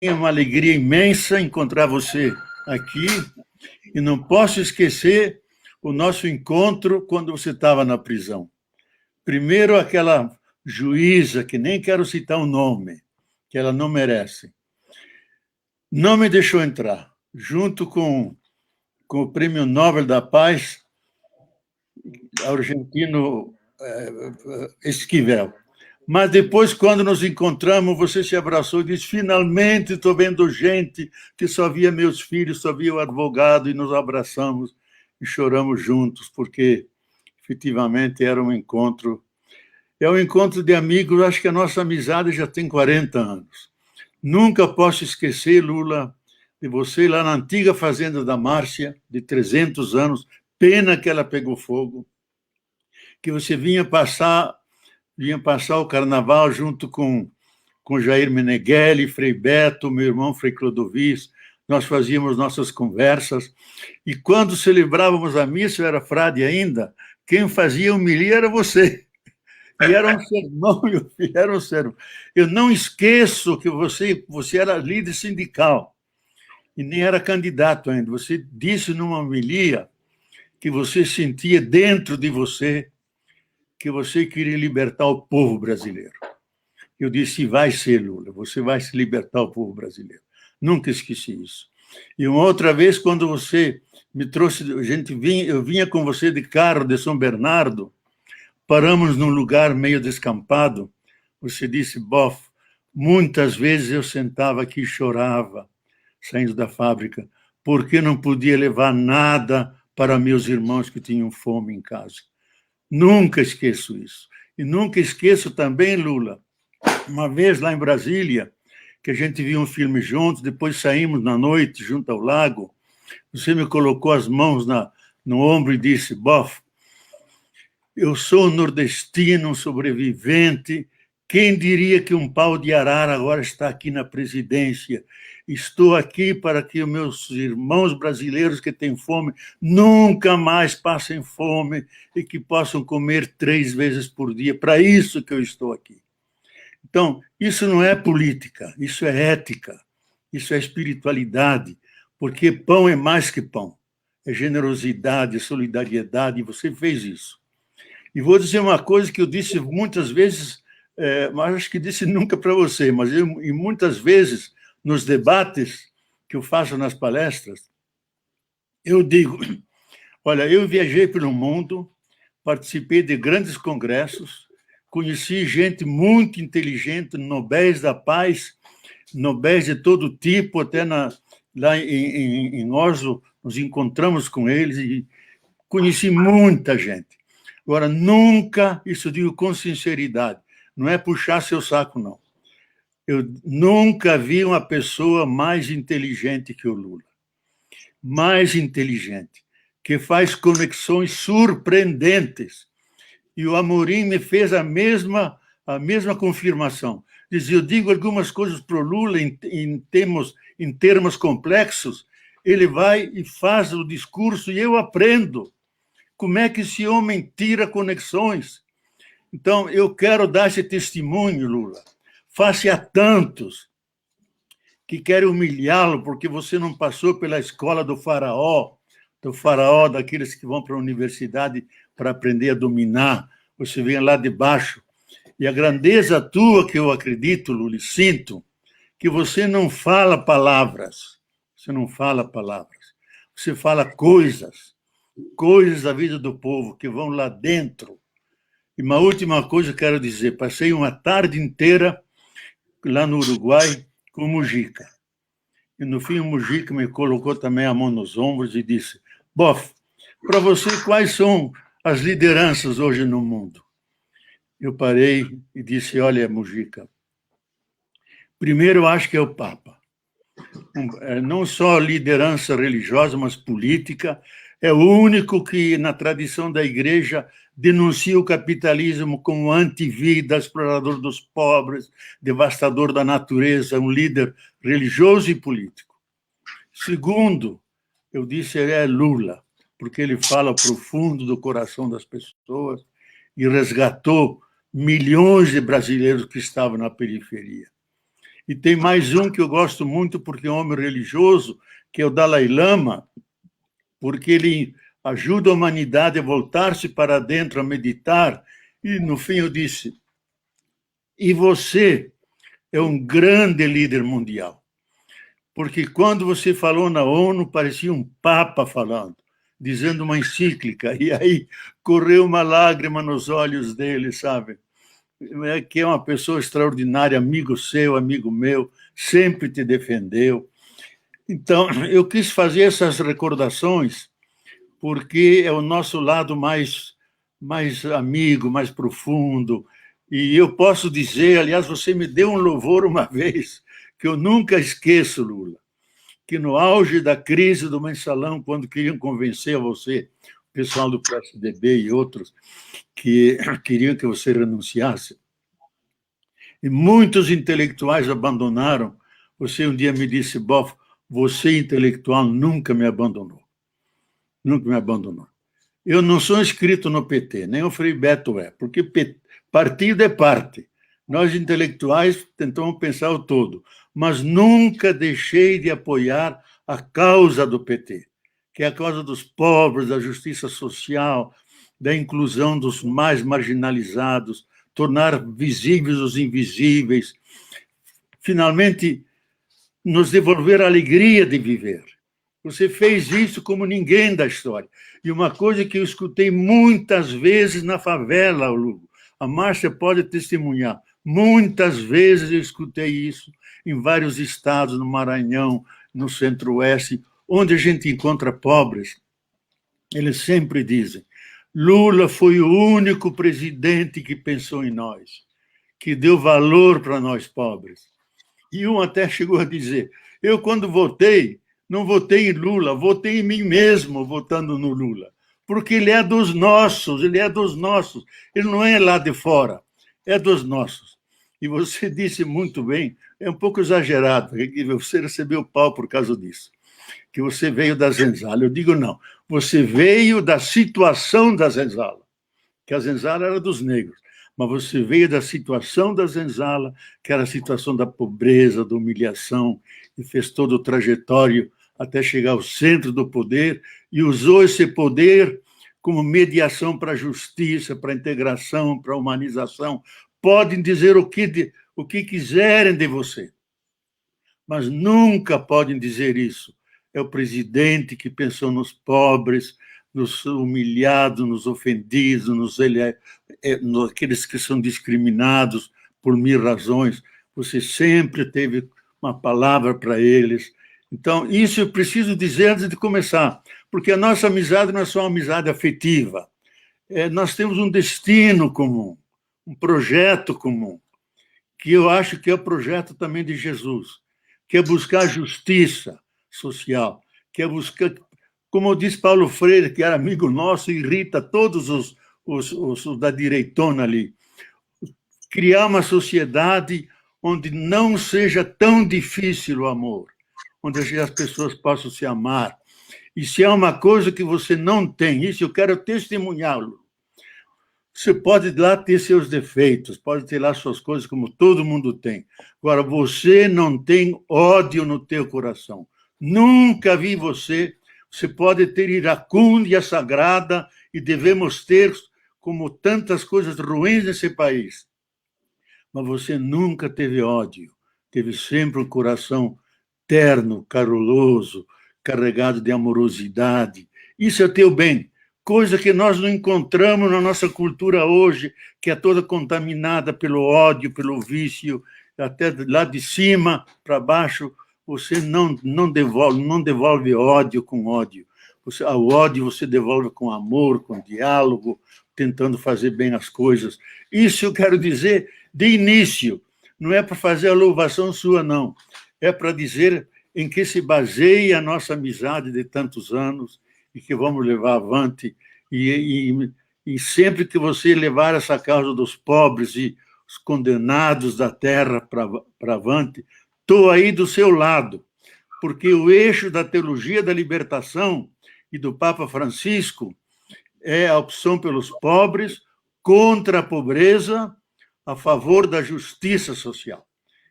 É uma alegria imensa encontrar você aqui e não posso esquecer o nosso encontro quando você estava na prisão. Primeiro, aquela juíza, que nem quero citar o nome, que ela não merece, não me deixou entrar, junto com o Prêmio Nobel da Paz, argentino Esquivel. Mas depois, quando nos encontramos, você se abraçou e disse: finalmente estou vendo gente que só via meus filhos, só via o advogado, e nos abraçamos e choramos juntos, porque efetivamente era um encontro. É um encontro de amigos, acho que a nossa amizade já tem 40 anos. Nunca posso esquecer, Lula, de você lá na antiga fazenda da Márcia, de 300 anos, pena que ela pegou fogo, que você vinha passar o carnaval junto com Jair Meneghelli, Frei Beto, meu irmão Frei Clodovis. Nós fazíamos nossas conversas, e quando celebrávamos a missa, eu era frade ainda, quem fazia homilia era você. E era um sermão, meu filho, era um sermão. Eu não esqueço que você era líder sindical, e nem era candidato ainda. Você disse numa homilia que você sentia dentro de você que você queria libertar o povo brasileiro. Eu disse: vai ser, Lula, você vai se libertar o povo brasileiro. Nunca esqueci isso. E uma outra vez, quando você me trouxe, eu vinha com você de carro de São Bernardo, paramos num lugar meio descampado, você disse: Boff, muitas vezes eu sentava aqui e chorava, saindo da fábrica, porque não podia levar nada para meus irmãos que tinham fome em casa. Nunca esqueço isso. E nunca esqueço também, Lula, uma vez lá em Brasília, que a gente viu um filme juntos, depois saímos na noite junto ao lago, você me colocou as mãos no ombro e disse: Boff, eu sou nordestino, um sobrevivente, quem diria que um pau de arara agora está aqui na presidência? Estou aqui para que os meus irmãos brasileiros que têm fome nunca mais passem fome e que possam comer 3 vezes por dia. Para isso que eu estou aqui. Então, isso não é política, isso é ética, isso é espiritualidade, porque pão é mais que pão. É generosidade, é solidariedade, e você fez isso. E vou dizer uma coisa que eu disse muitas vezes, mas acho que disse nunca para você, mas e muitas vezes nos debates que eu faço nas palestras, eu digo: olha, eu viajei pelo mundo, participei de grandes congressos, conheci gente muito inteligente, nobéis da paz, nobéis de todo tipo, até lá em Oslo, nos encontramos com eles e conheci muita gente. Agora, nunca, isso eu digo com sinceridade, não é puxar seu saco, não. Eu nunca vi uma pessoa mais inteligente que o Lula. Mais inteligente, que faz conexões surpreendentes. E o Amorim me fez a mesma confirmação. Dizia: eu digo algumas coisas para o Lula em termos complexos, ele vai e faz o discurso e eu aprendo. Como é que esse homem tira conexões? Então, eu quero dar esse testemunho, Lula, face a tantos que querem humilhá-lo porque você não passou pela escola do faraó, daqueles que vão para a universidade para aprender a dominar. Você vem lá de baixo. E a grandeza tua, que eu acredito, Lula, e sinto, que você não fala palavras. Você não fala palavras. Você fala coisas da vida do povo que vão lá dentro. E uma última coisa eu quero dizer: passei uma tarde inteira lá no Uruguai com o Mujica. E no fim o Mujica me colocou também a mão nos ombros e disse: Boff, para você, quais são as lideranças hoje no mundo? Eu parei e disse: olha, Mujica, primeiro eu acho que é o Papa. Não só liderança religiosa, mas política. É o único que, na tradição da Igreja, denuncia o capitalismo como antivida, explorador dos pobres, devastador da natureza, um líder religioso e político. Segundo, eu disse, ele é Lula, porque ele fala profundo do coração das pessoas e resgatou milhões de brasileiros que estavam na periferia. E tem mais um que eu gosto muito, porque é um homem religioso, que é o Dalai Lama, porque ele ajuda a humanidade a voltar-se para dentro, a meditar. E, no fim, eu disse, e você é um grande líder mundial. Porque quando você falou na ONU, parecia um papa falando, dizendo uma encíclica, e aí correu uma lágrima nos olhos dele, sabe? Que é uma pessoa extraordinária, amigo seu, amigo meu, sempre te defendeu. Então, eu quis fazer essas recordações porque é o nosso lado mais amigo, mais profundo. E eu posso dizer, aliás, você me deu um louvor uma vez, que eu nunca esqueço, Lula, que no auge da crise do mensalão, quando queriam convencer você, o pessoal do PSDB e outros, que queriam que você renunciasse, e muitos intelectuais abandonaram, você um dia me disse, Boff, você, intelectual, nunca me abandonou. Nunca me abandonou. Eu não sou inscrito no PT, nem o Frei Beto é, porque partido é parte. Nós, intelectuais, tentamos pensar o todo, mas nunca deixei de apoiar a causa do PT, que é a causa dos pobres, da justiça social, da inclusão dos mais marginalizados, tornar visíveis os invisíveis, finalmente nos devolver a alegria de viver. Você fez isso como ninguém da história. E uma coisa que eu escutei muitas vezes na favela, Lugo, a Márcia pode testemunhar, muitas vezes eu escutei isso em vários estados, no Maranhão, no Centro-Oeste, onde a gente encontra pobres. Eles sempre dizem, Lula foi o único presidente que pensou em nós, que deu valor para nós pobres. E um até chegou a dizer, eu quando votei, não votei em Lula, votei em mim mesmo votando no Lula, porque ele é dos nossos, ele não é lá de fora, é dos nossos. E você disse muito bem, é um pouco exagerado, que você recebeu pau por causa disso, que você veio da Zenzala. Eu digo não, você veio da situação da Zenzala, que a Zenzala era dos negros, mas você veio da situação da Zenzala, que era a situação da pobreza, da humilhação, e fez todo o trajetório até chegar ao centro do poder, e usou esse poder como mediação para a justiça, para a integração, para a humanização. Podem dizer o que quiserem de você, mas nunca podem dizer isso. É o presidente que pensou nos pobres, nos humilhados, nos ofendidos, naqueles que são discriminados por mil razões. Você sempre teve uma palavra para eles. Então, isso eu preciso dizer antes de começar, porque a nossa amizade não é só uma amizade afetiva. Nós temos um destino comum, um projeto comum, que eu acho que é o projeto também de Jesus, que é buscar justiça social, que é buscar, como diz Paulo Freire, que era amigo nosso, irrita todos os da direitona ali, criar uma sociedade onde não seja tão difícil o amor, onde as pessoas possam se amar. E se é uma coisa que você não tem, isso eu quero testemunhá-lo. Você pode lá ter seus defeitos, pode ter lá suas coisas como todo mundo tem. Agora, você não tem ódio no teu coração. Nunca vi você. Você pode ter iracúndia sagrada e devemos ter, como tantas coisas ruins nesse país. Mas você nunca teve ódio. Teve sempre um coração terno, caruloso, carregado de amorosidade. Isso é teu bem. Coisa que nós não encontramos na nossa cultura hoje, que é toda contaminada pelo ódio, pelo vício, até lá de cima para baixo, você não devolve ódio com ódio. O ódio você devolve com amor, com diálogo, tentando fazer bem as coisas. Isso eu quero dizer de início, não é para fazer a louvação sua, não. É para dizer em que se baseia a nossa amizade de tantos anos, e que vamos levar avante, e sempre que você levar essa causa dos pobres e os condenados da terra para avante, estou aí do seu lado, porque o eixo da teologia da libertação e do Papa Francisco é a opção pelos pobres, contra a pobreza, a favor da justiça social.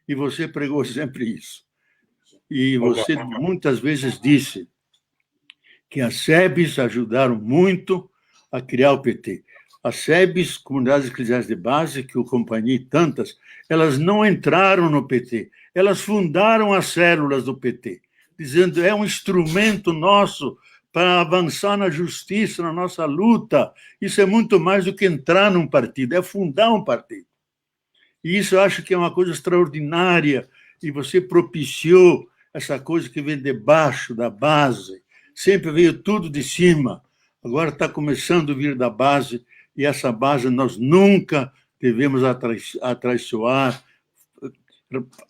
e você pregou sempre isso. E você muitas vezes disse que as SEBs ajudaram muito a criar o PT. As SEBs, Comunidades Eclesiais de Base, que eu acompanhei tantas, elas não entraram no PT, elas fundaram as células do PT, dizendo é um instrumento nosso para avançar na justiça, na nossa luta. Isso é muito mais do que entrar num partido, é fundar um partido. E isso eu acho que é uma coisa extraordinária, e você propiciou essa coisa que vem de baixo, da base. Sempre veio tudo de cima, agora está começando a vir da base, e essa base nós nunca devemos atraiçoar,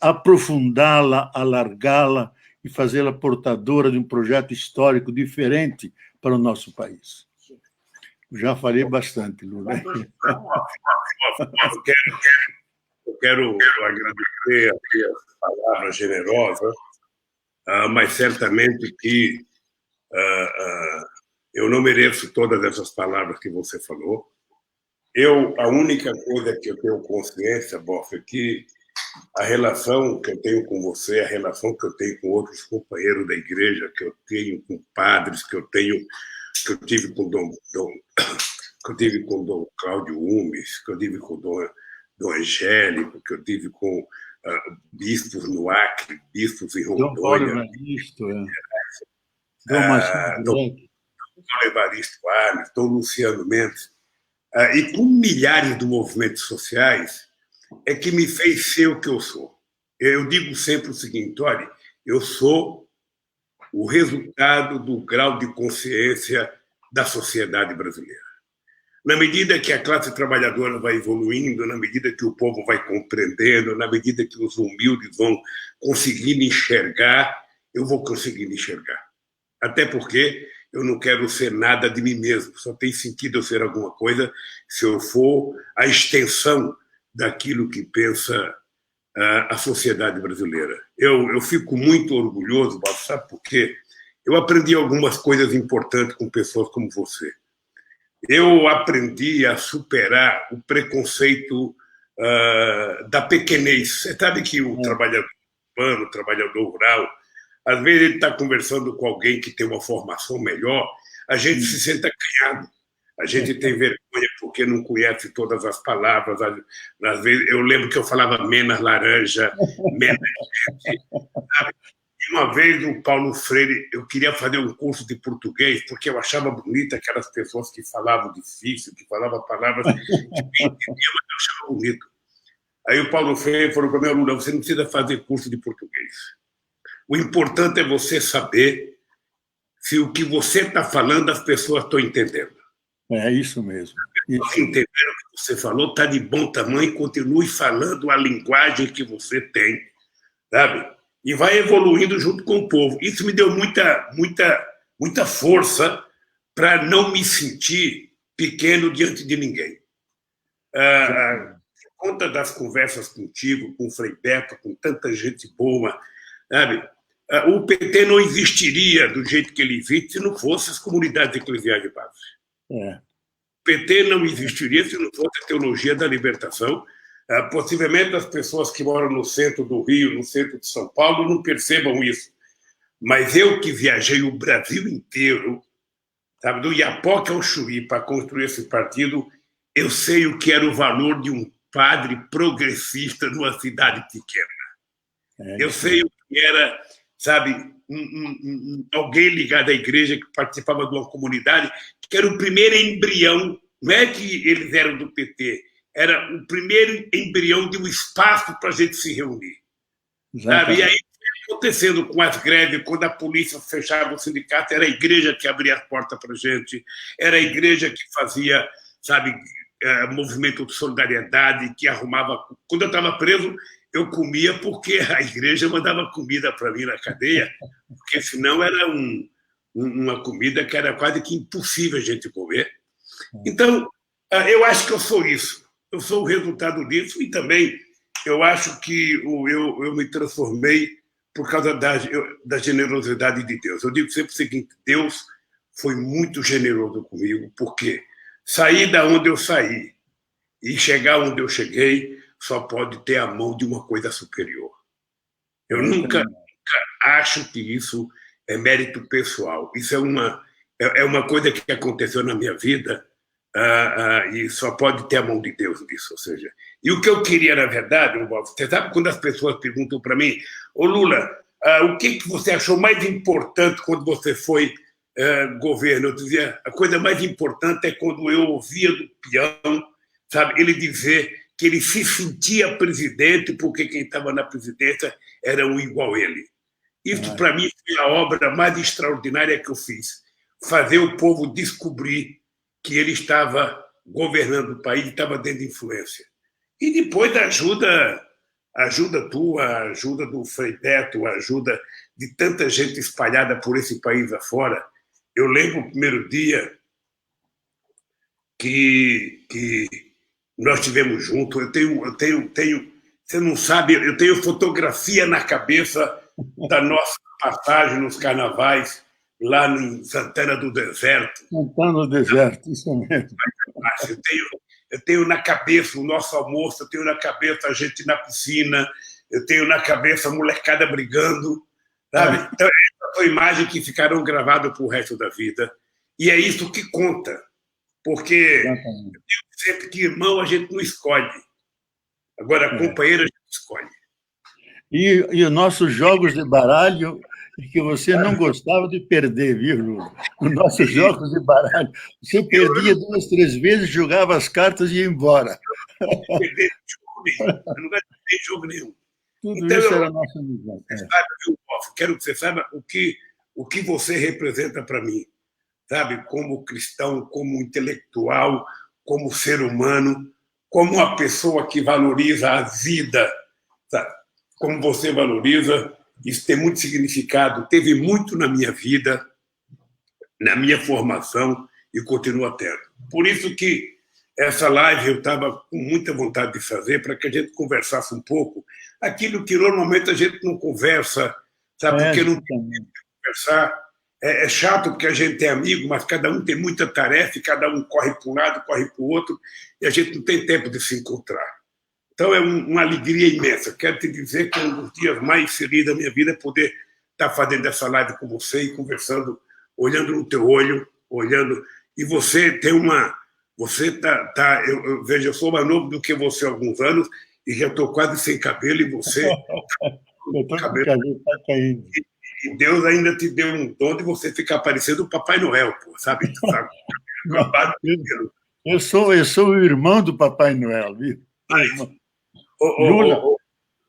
aprofundá-la, alargá-la e fazê-la portadora de um projeto histórico diferente para o nosso país. Já falei bastante, Lula. Eu quero agradecer a palavra generosa, mas certamente que eu não mereço todas essas palavras que você falou. A única coisa que eu tenho consciência, Boff, é que a relação que eu tenho com você, a relação que eu tenho com outros companheiros da igreja, que eu tenho com padres, que eu tive com que eu tive com Dom Cláudio Umes, que eu tive com Dom Angélico, que eu tive com bispos no Acre, bispos em Rondônia. Dom Paulo Evaristo, Dom Evaristo Arnes, Dom Luciano Mendes, e com milhares de movimentos sociais, é que me fez ser o que eu sou. Eu digo sempre o seguinte, olha, eu sou o resultado do grau de consciência da sociedade brasileira. Na medida que a classe trabalhadora vai evoluindo, na medida que o povo vai compreendendo, na medida que os humildes vão conseguindo enxergar, eu vou conseguindo enxergar. Até porque eu não quero ser nada de mim mesmo, só tem sentido eu ser alguma coisa se eu for a extensão daquilo que pensa a sociedade brasileira. Eu fico muito orgulhoso, sabe por quê? Eu aprendi algumas coisas importantes com pessoas como você. Eu aprendi a superar o preconceito da pequenez. Você sabe que o trabalhador urbano, o trabalhador rural, às vezes ele está conversando com alguém que tem uma formação melhor, a gente se sente acanhado, a gente tem vergonha porque não conhece todas as palavras. Às vezes, eu lembro que eu falava menos laranja, menos gente, sabe? E uma vez o Paulo Freire, eu queria fazer um curso de português porque eu achava bonita aquelas pessoas que falavam difícil, que falavam palavras que eu entendia, mas eu achava bonito. Aí o Paulo Freire falou para mim, aluno, você não precisa fazer curso de português. O importante é você saber se o que você está falando as pessoas estão entendendo. É isso mesmo. Se entenderam o que você falou, está de bom tamanho, continue falando a linguagem que você tem, sabe? E vai evoluindo junto com o povo. Isso me deu muita força para não me sentir pequeno diante de ninguém. Por conta das conversas contigo, com o Frei Beto, com tanta gente boa, sabe? O PT não existiria do jeito que ele existe se não fosse as comunidades eclesiais de base. O PT não existiria se não fosse a teologia da libertação. Possivelmente as pessoas que moram no centro do Rio, no centro de São Paulo, não percebam isso. Mas eu que viajei o Brasil inteiro, sabe, do Iapoca ao Chuí, para construir esse partido, eu sei o que era o valor de um padre progressista numa cidade pequena. Eu sei o que era, sabe, alguém ligado à igreja que participava de uma comunidade, que era o primeiro embrião, não é que eles eram do PT, era o primeiro embrião de um espaço para a gente se reunir. Sabe? E aí, acontecendo com as greves, quando a polícia fechava o sindicato, era a igreja que abria as portas para a gente, era a igreja que fazia, sabe, movimento de solidariedade, que arrumava... Quando eu estava preso, eu comia porque a igreja mandava comida para mim na cadeia, porque senão era uma comida que era quase que impossível a gente comer. Então, eu acho que eu sou isso. Eu sou o resultado disso e também eu acho que eu me transformei por causa da generosidade de Deus. Eu digo sempre o seguinte, Deus foi muito generoso comigo, porque sair da onde eu saí e chegar onde eu cheguei só pode ter a mão de uma coisa superior. Eu nunca acho que isso é mérito pessoal. Isso é uma coisa que aconteceu na minha vida e só pode ter a mão de Deus nisso. Ou seja, e o que eu queria, na verdade, você sabe quando as pessoas perguntam para mim, ô Lula, o que você achou mais importante quando você foi governo? Eu dizia, a coisa mais importante é quando eu ouvia do peão, sabe, ele dizer que ele se sentia presidente porque quem estava na presidência era um igual a ele. Isso, para mim, foi a obra mais extraordinária que eu fiz. Fazer o povo descobrir que ele estava governando o país, estava dando influência. E depois a ajuda tua, a ajuda do Frei Beto, a ajuda de tanta gente espalhada por esse país afora. Eu lembro o primeiro dia que nós estivemos juntos. Eu tenho, você não sabe, eu tenho fotografia na cabeça da nossa passagem nos carnavais lá em Santana do Deserto. Santana do Deserto, isso mesmo. Eu tenho na cabeça o nosso almoço, eu tenho na cabeça a gente na piscina, eu tenho na cabeça a molecada brigando, sabe? Então, essa foi a imagem que ficaram gravadas para o resto da vida. E é isso que conta, porque eu digo sempre que irmão a gente não escolhe. Agora, companheiro a gente escolhe. E os nossos jogos de baralho, que você não gostava de perder, viu, Lula? Os nossos jogos de baralho. Você perdia 2, 3 vezes, jogava as cartas e ia embora. Eu não perdi jogo nenhum. Tudo então, isso era a nossa amizade. Quero que você saiba o que você representa para mim, sabe? Como cristão, como intelectual, como ser humano, como uma pessoa que valoriza a vida, sabe? Como você valoriza, isso tem muito significado, teve muito na minha vida, na minha formação e continua tendo. Por isso que essa live eu estava com muita vontade de fazer para que a gente conversasse um pouco aquilo que normalmente a gente não conversa, sabe? Porque não tem tempo de conversar. É chato porque a gente é amigo, mas cada um tem muita tarefa, e cada um corre para um lado, corre para o outro, e a gente não tem tempo de se encontrar. Então, é uma alegria imensa. Quero te dizer que um dos dias mais felizes da minha vida é poder estar fazendo essa live com você e conversando, olhando no teu olho, olhando. E você tem uma... Você eu vejo, eu sou mais novo do que você há alguns anos e já estou quase sem cabelo e você... eu estou com o cabelo está caindo. E Deus ainda te deu um dom de você ficar parecendo o Papai Noel, pô, sabe? Eu sou o irmão do Papai Noel, viu? Lula,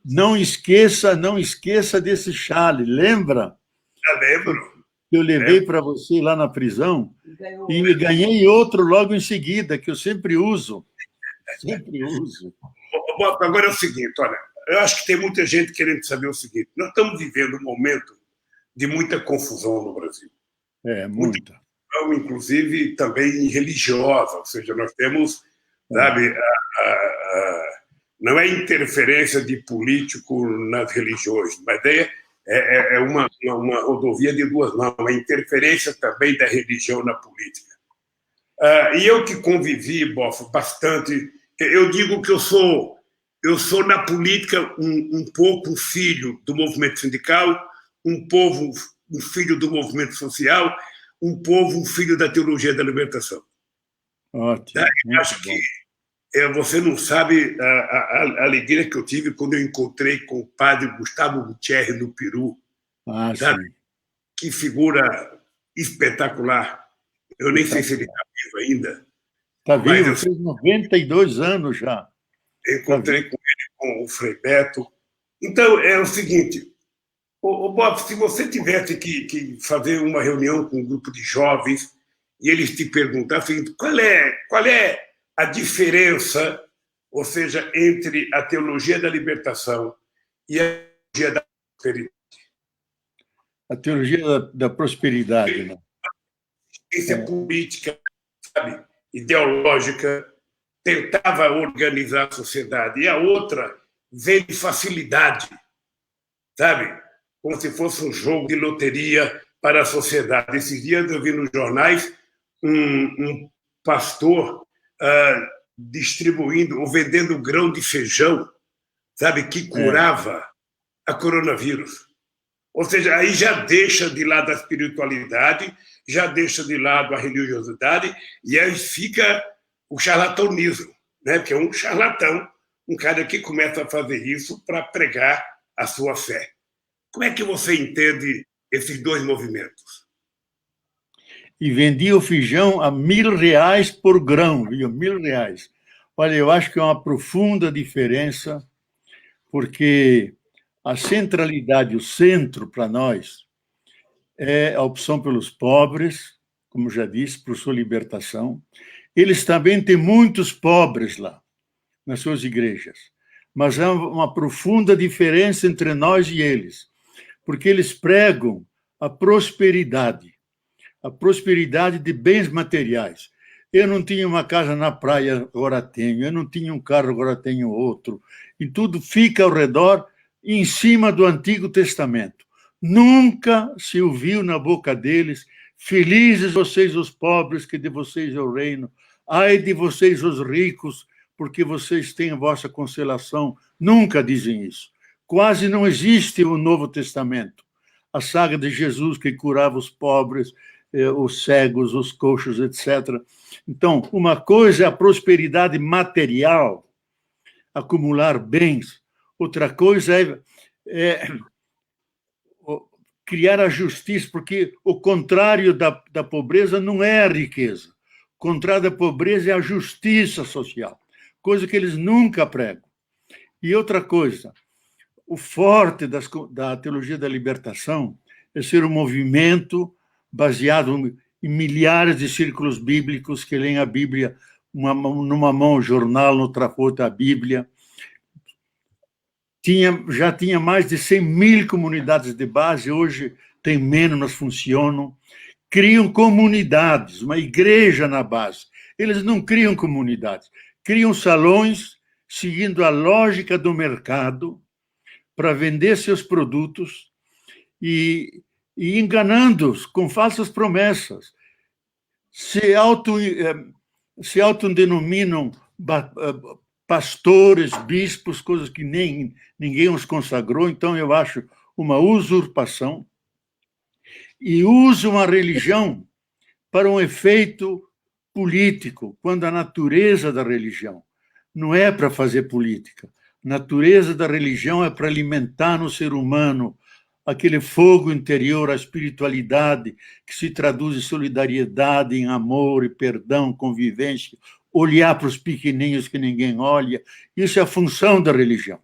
não esqueça desse chale, lembra? Eu lembro. Eu levei para você lá na prisão e ganhei outro logo em seguida, que eu sempre uso. Sempre uso. Agora é o seguinte, olha, eu acho que tem muita gente querendo saber o seguinte, nós estamos vivendo um momento de muita confusão no Brasil. Muita. Inclusive também religiosa, ou seja, nós temos, sabe, não é interferência de político nas religiões, mas é uma rodovia de duas mãos, é interferência também da religião na política. E eu que convivi, bastante, eu digo que eu sou na política um pouco filho do movimento sindical, um filho do movimento social, um filho da teologia da libertação. Ótimo. Acho que você não sabe a alegria que eu tive quando eu encontrei com o padre Gustavo Gutierrez no Peru. Sim. Que figura espetacular. Eu nem sei se ele está vivo ainda. Está vivo, fez 92 anos já. Encontrei com ele, com o Frei Beto. Então, é o seguinte, Bob, se você tivesse que fazer uma reunião com um grupo de jovens e eles te perguntassem qual é a diferença, ou seja, entre a teologia da libertação e a teologia da prosperidade. A teologia da prosperidade, né? Ciência política, sabe, ideológica, tentava organizar a sociedade, e a outra veio de facilidade, sabe? Como se fosse um jogo de loteria para a sociedade. Esses dias eu vi nos jornais um pastor distribuindo ou vendendo grão de feijão, sabe, que curava a coronavírus. Ou seja, aí já deixa de lado a espiritualidade, já deixa de lado a religiosidade, e aí fica o charlatanismo, né? Porque é um charlatão, um cara que começa a fazer isso para pregar a sua fé. Como é que você entende esses dois movimentos? E vendia o feijão a R$ 1.000 por grão, viu? R$ 1.000. Olha, eu acho que é uma profunda diferença, porque a centralidade, o centro para nós, é a opção pelos pobres, como já disse, por sua libertação. Eles também têm muitos pobres lá, nas suas igrejas, mas há uma profunda diferença entre nós e eles, porque eles pregam a prosperidade de bens materiais. Eu não tinha uma casa na praia, agora tenho. Eu não tinha um carro, agora tenho outro. E tudo fica ao redor, em cima do Antigo Testamento. Nunca se ouviu na boca deles: felizes vocês os pobres, que de vocês é o reino. Ai de vocês os ricos, porque vocês têm a vossa consolação. Nunca dizem isso. Quase não existe o Novo Testamento. A saga de Jesus que curava os pobres, os cegos, os coxos, etc. Então, uma coisa é a prosperidade material, acumular bens. Outra coisa é criar a justiça, porque o contrário da pobreza não é a riqueza. O contrário da pobreza é a justiça social, coisa que eles nunca pregam. E outra coisa, o forte da teologia da libertação é ser um movimento baseado em milhares de círculos bíblicos que leem a Bíblia, numa mão o jornal, noutra outra a Bíblia. Já tinha mais de 100.000 comunidades de base, hoje tem menos, mas funcionam. Criam comunidades, uma igreja na base. Eles não criam comunidades, criam salões seguindo a lógica do mercado para vender seus produtos e enganando-os com falsas promessas. Se autodenominam pastores, bispos, coisas que nem ninguém os consagrou. Então, eu acho uma usurpação, e usam a religião para um efeito político, quando a natureza da religião não é para fazer política. A natureza da religião é para alimentar no ser humano aquele fogo interior, a espiritualidade, que se traduz em solidariedade, em amor e perdão, convivência, olhar para os pequenininhos que ninguém olha. Isso é a função da religião.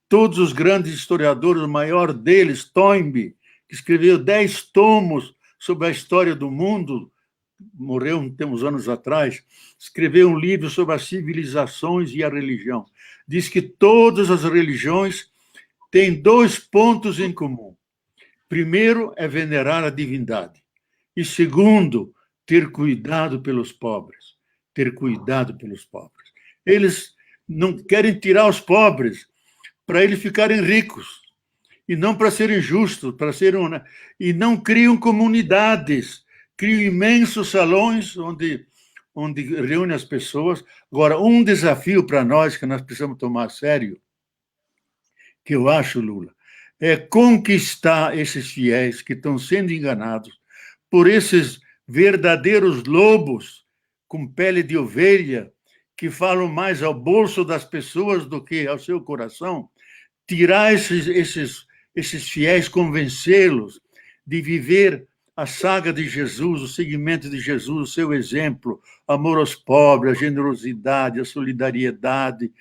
Todos os grandes historiadores, o maior deles, Toynbee, que escreveu 10 tomos sobre a história do mundo, morreu tem uns anos atrás, escreveu um livro sobre as civilizações e a religião. Diz que todas as religiões têm 2 pontos em comum. Primeiro é venerar a divindade. E segundo, ter cuidado pelos pobres. Ter cuidado pelos pobres. Eles não querem tirar os pobres para eles ficarem ricos, e não para serem justos, e não criam comunidades, criam imensos salões onde reúnem as pessoas. Agora, um desafio para nós que nós precisamos tomar a sério, que eu acho, Lula, é conquistar esses fiéis que estão sendo enganados por esses verdadeiros lobos com pele de ovelha, que falam mais ao bolso das pessoas do que ao seu coração. Tirar esses fiéis, convencê-los de viver a saga de Jesus, o seguimento de Jesus, o seu exemplo, amor aos pobres, a generosidade, a solidariedade,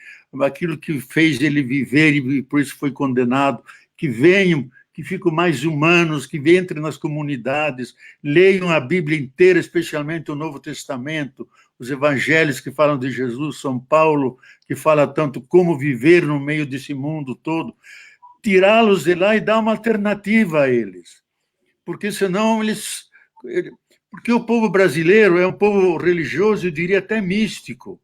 aquilo que fez ele viver e por isso foi condenado. Que venham, que fiquem mais humanos, que entrem nas comunidades, leiam a Bíblia inteira, especialmente o Novo Testamento, os evangelhos que falam de Jesus, São Paulo, que fala tanto como viver no meio desse mundo todo. Tirá-los de lá e dar uma alternativa a eles. Porque senão eles... Porque o povo brasileiro é um povo religioso, eu diria até místico.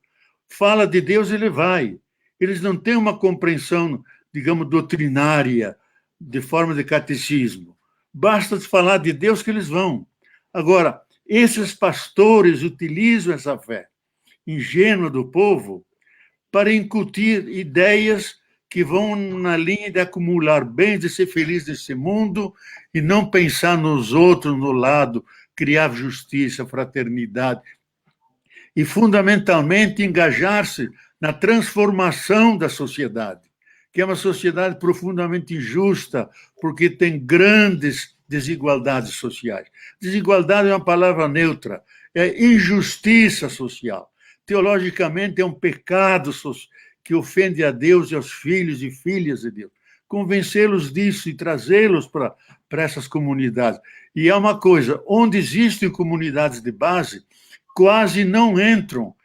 Fala de Deus, ele vai. Eles não têm uma compreensão, digamos, doutrinária, de forma de catecismo. Basta falar de Deus que eles vão. Agora, esses pastores utilizam essa fé ingênua do povo para incutir ideias que vão na linha de acumular bens, de ser feliz nesse mundo e não pensar nos outros, no lado, criar justiça, fraternidade e, fundamentalmente, engajar-se na transformação da sociedade, que é uma sociedade profundamente injusta, porque tem grandes desigualdades sociais. Desigualdade é uma palavra neutra, é injustiça social. Teologicamente, é um pecado que ofende a Deus e aos filhos e filhas de Deus. Convencê-los disso e trazê-los para essas comunidades. E é uma coisa, onde existem comunidades de base, quase não entram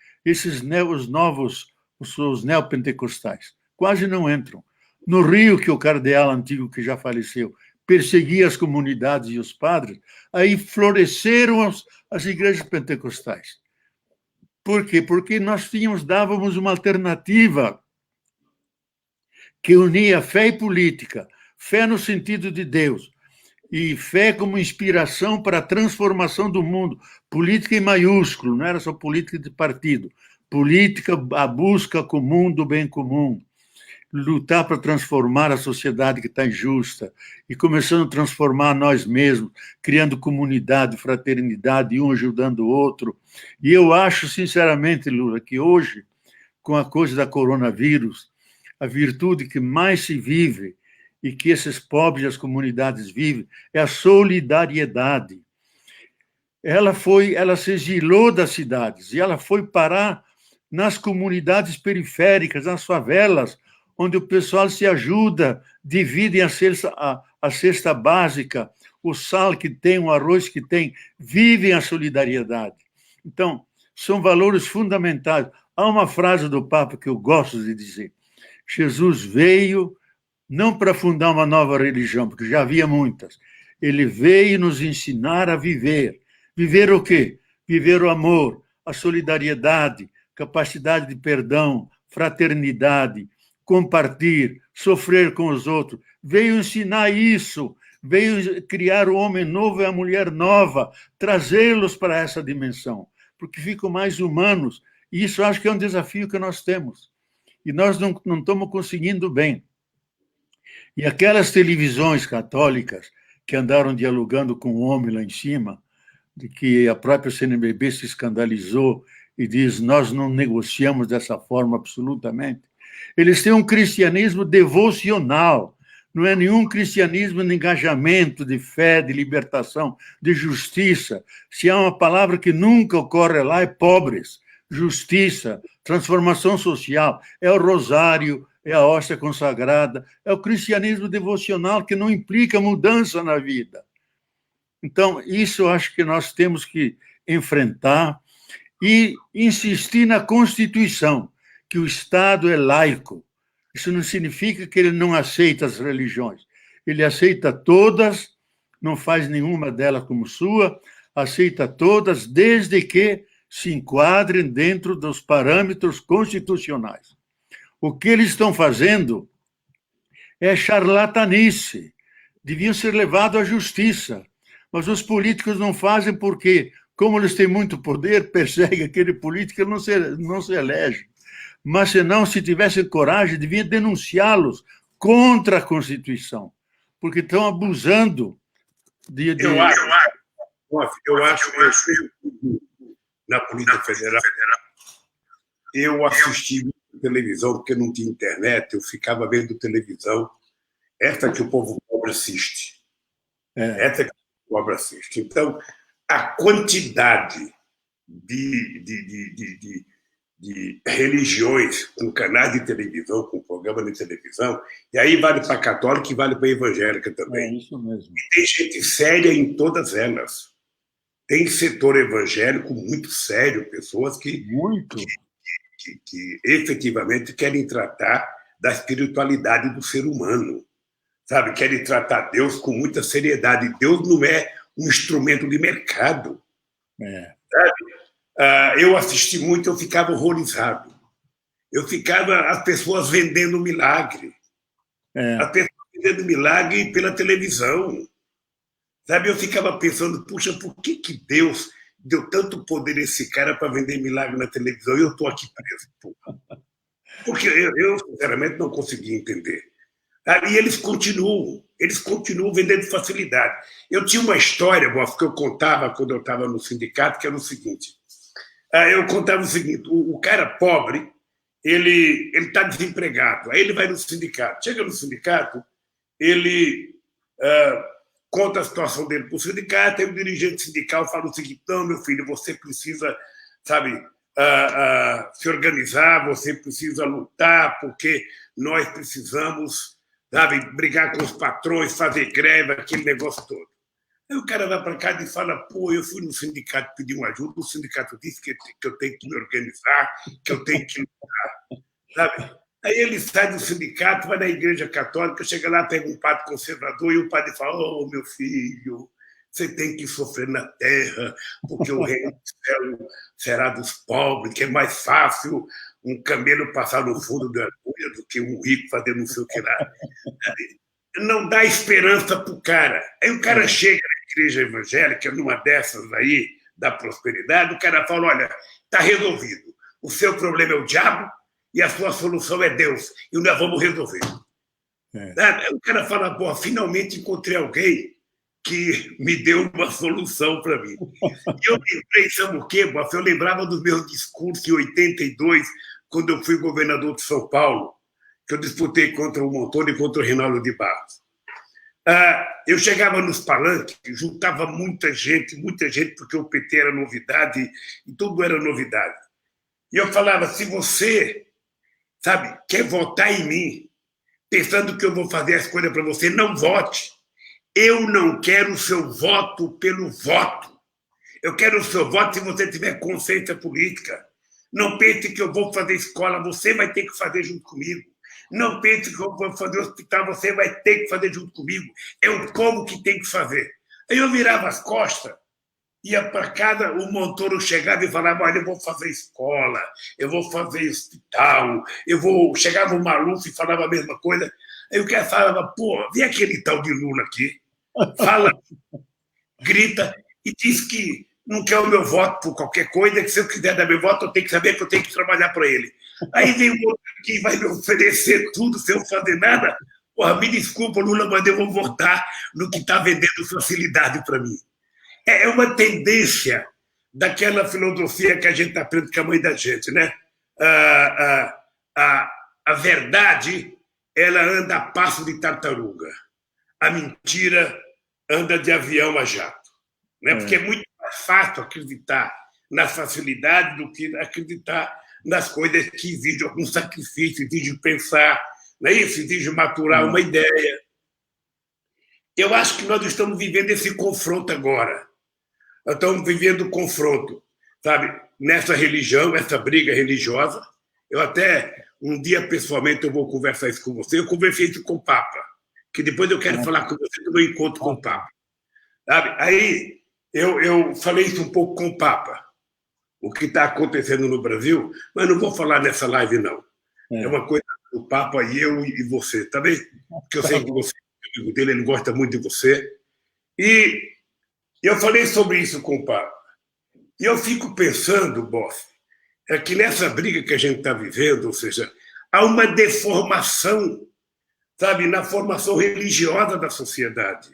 os neopentecostais. Quase não entram. No Rio, que o cardeal antigo, que já faleceu, perseguia as comunidades e os padres, aí floresceram as igrejas pentecostais. Por quê? Porque nós dávamos uma alternativa que unia fé e política, fé no sentido de Deus, e fé como inspiração para a transformação do mundo, política em maiúsculo, não era só política de partido, política, a busca comum do bem comum, lutar para transformar a sociedade que está injusta, e começando a transformar nós mesmos, criando comunidade, fraternidade, um ajudando o outro. E eu acho, sinceramente, Lula, que hoje, com a coisa da coronavírus, a virtude que mais se vive e que esses pobres das comunidades vivem é a solidariedade. Ela se exilou das cidades e ela foi parar nas comunidades periféricas, nas favelas, onde o pessoal se ajuda, dividem a cesta básica, o sal que tem, o arroz que tem, vivem a solidariedade. Então, são valores fundamentais. Há uma frase do Papa que eu gosto de dizer: Jesus veio não para fundar uma nova religião, porque já havia muitas. Ele veio nos ensinar a viver. Viver o quê? Viver o amor, a solidariedade, capacidade de perdão, fraternidade, compartilhar, sofrer com os outros. Veio ensinar isso, veio criar o homem novo e a mulher nova, trazê-los para essa dimensão, porque ficam mais humanos. E isso acho que é um desafio que nós temos. E nós não estamos conseguindo bem. E aquelas televisões católicas que andaram dialogando com o homem lá em cima, de que a própria CNBB se escandalizou e diz: nós não negociamos dessa forma absolutamente. Eles têm um cristianismo devocional, não é nenhum cristianismo de engajamento, de fé, de libertação, de justiça. Se há uma palavra que nunca ocorre lá, é pobres, justiça, transformação social, é o rosário, é a hóstia consagrada, é o cristianismo devocional que não implica mudança na vida. Então, isso eu acho que nós temos que enfrentar e insistir na Constituição, que o Estado é laico. Isso não significa que ele não aceita as religiões. Ele aceita todas, não faz nenhuma delas como sua, aceita todas, desde que se enquadrem dentro dos parâmetros constitucionais. O que eles estão fazendo é charlatanice. Deviam ser levados à justiça. Mas os políticos não fazem porque, como eles têm muito poder, perseguem aquele político e não se elege. Mas, se tivessem coragem, deviam denunciá-los contra a Constituição, porque estão abusando de... Eu acho que na Polícia Federal, eu assisti televisão, porque não tinha internet, eu ficava vendo televisão, essa que o povo pobre assiste. Essa que o povo pobre assiste. Então, a quantidade de religiões com canais de televisão, com programa de televisão, e aí vale para a católica e vale para a evangélica também. É isso mesmo. E tem gente séria em todas elas. Tem setor evangélico muito sério, pessoas que efetivamente querem tratar da espiritualidade do ser humano, sabe? Querem tratar Deus com muita seriedade. Deus não é um instrumento de mercado. Sabe? Eu assisti muito, eu ficava horrorizado. Eu ficava as pessoas vendendo milagre. As pessoas vendendo milagre pela televisão. Sabe? Eu ficava pensando, puxa, por que Deus deu tanto poder a esse cara para vender milagre na televisão e eu estou aqui preso? Porra. Porque eu, sinceramente, não consegui entender. E eles continuam vendendo facilidade. Eu tinha uma história, Boff, que eu contava quando eu estava no sindicato, que era o seguinte. Eu contava o seguinte, o cara pobre, ele está desempregado, aí ele vai no sindicato. Chega no sindicato, ele conta a situação dele para o sindicato, aí o dirigente sindical fala o seguinte, não, meu filho, você precisa, sabe, se organizar, você precisa lutar, porque nós precisamos, sabe, brigar com os patrões, fazer greve, aquele negócio todo. Aí o cara vai para casa e fala, pô, eu fui no sindicato pedir uma ajuda, o sindicato disse que eu tenho que me organizar, que eu tenho que lutar, sabe? Aí ele sai do sindicato, vai na igreja católica, chega lá, pega um padre conservador e o padre fala, oh, meu filho, você tem que sofrer na terra, porque o reino do céu será dos pobres, que é mais fácil um camelo passar no fundo da agulha do que um rico fazer não sei o que lá. Não dá esperança para o cara. Aí o cara chega na igreja evangélica, numa dessas aí, da prosperidade, o cara fala, olha, está resolvido. O seu problema é o diabo e a sua solução é Deus. E nós vamos resolver. Aí o cara fala, pô, finalmente encontrei alguém que me deu uma solução para mim. E eu lembrei, sabe o quê, Boff? Eu lembrava dos meus discursos em 82, quando eu fui governador de São Paulo, que eu disputei contra o Montoro e contra o Reinaldo de Barros. Eu chegava nos palanques, juntava muita gente, porque o PT era novidade e tudo era novidade. E eu falava, se você, sabe, quer votar em mim, pensando que eu vou fazer as coisas para você, não vote. Eu não quero o seu voto pelo voto. Eu quero o seu voto se você tiver consciência política. Não pense que eu vou fazer escola, você vai ter que fazer junto comigo. Não pense que eu vou fazer hospital, você vai ter que fazer junto comigo. É o povo que tem que fazer. Aí eu virava as costas, ia para casa, o Montoro chegava e falava, olha, eu vou fazer escola, eu vou fazer hospital, Chegava o Maluf e falava a mesma coisa. Aí o cara falava, pô, vem aquele tal de Lula aqui, fala, grita e diz que não quer o meu voto por qualquer coisa, que se eu quiser dar meu voto, eu tenho que saber que eu tenho que trabalhar para ele. Aí vem o outro que vai me oferecer tudo sem eu fazer nada. Porra, me desculpa, Lula, mas eu vou votar no que está vendendo facilidade para mim. É uma tendência daquela filosofia que a gente aprende com a mãe da gente, né? A verdade, ela anda a passo de tartaruga. A mentira anda de avião a jato. Né? Porque é muito mais fácil acreditar na facilidade do que acreditar nas coisas que exigem algum sacrifício, exigem pensar, não é isso? Exigem maturar uma ideia. Eu acho que nós estamos vivendo esse confronto agora. Nós estamos vivendo o confronto, sabe? Nessa religião, essa briga religiosa. Eu até, um dia, pessoalmente, eu vou conversar isso com você. Eu conversei isso com o Papa, que depois eu quero falar com você do meu encontro com o Papa. Sabe? Aí eu falei isso um pouco com o Papa, o que está acontecendo no Brasil, mas não vou falar nessa live, não. É uma coisa do Papa e eu e você, tá bem? Porque eu sei que você é amigo dele, ele gosta muito de você. E eu falei sobre isso com o Papa. E eu fico pensando, Boff, que nessa briga que a gente está vivendo, ou seja, há uma deformação, sabe, na formação religiosa da sociedade.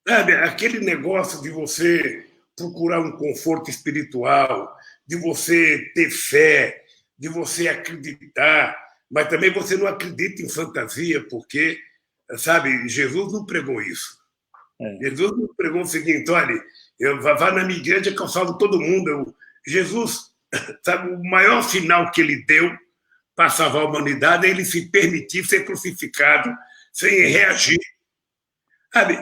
Sabe, aquele negócio de você procurar um conforto espiritual, de você ter fé, de você acreditar, mas também você não acredita em fantasia, porque, sabe, Jesus não pregou isso. Jesus não pregou o seguinte, olha, vá na minha igreja que eu salvo todo mundo. Jesus, sabe, o maior sinal que ele deu para salvar a humanidade é ele se permitir ser crucificado sem reagir. Sabe?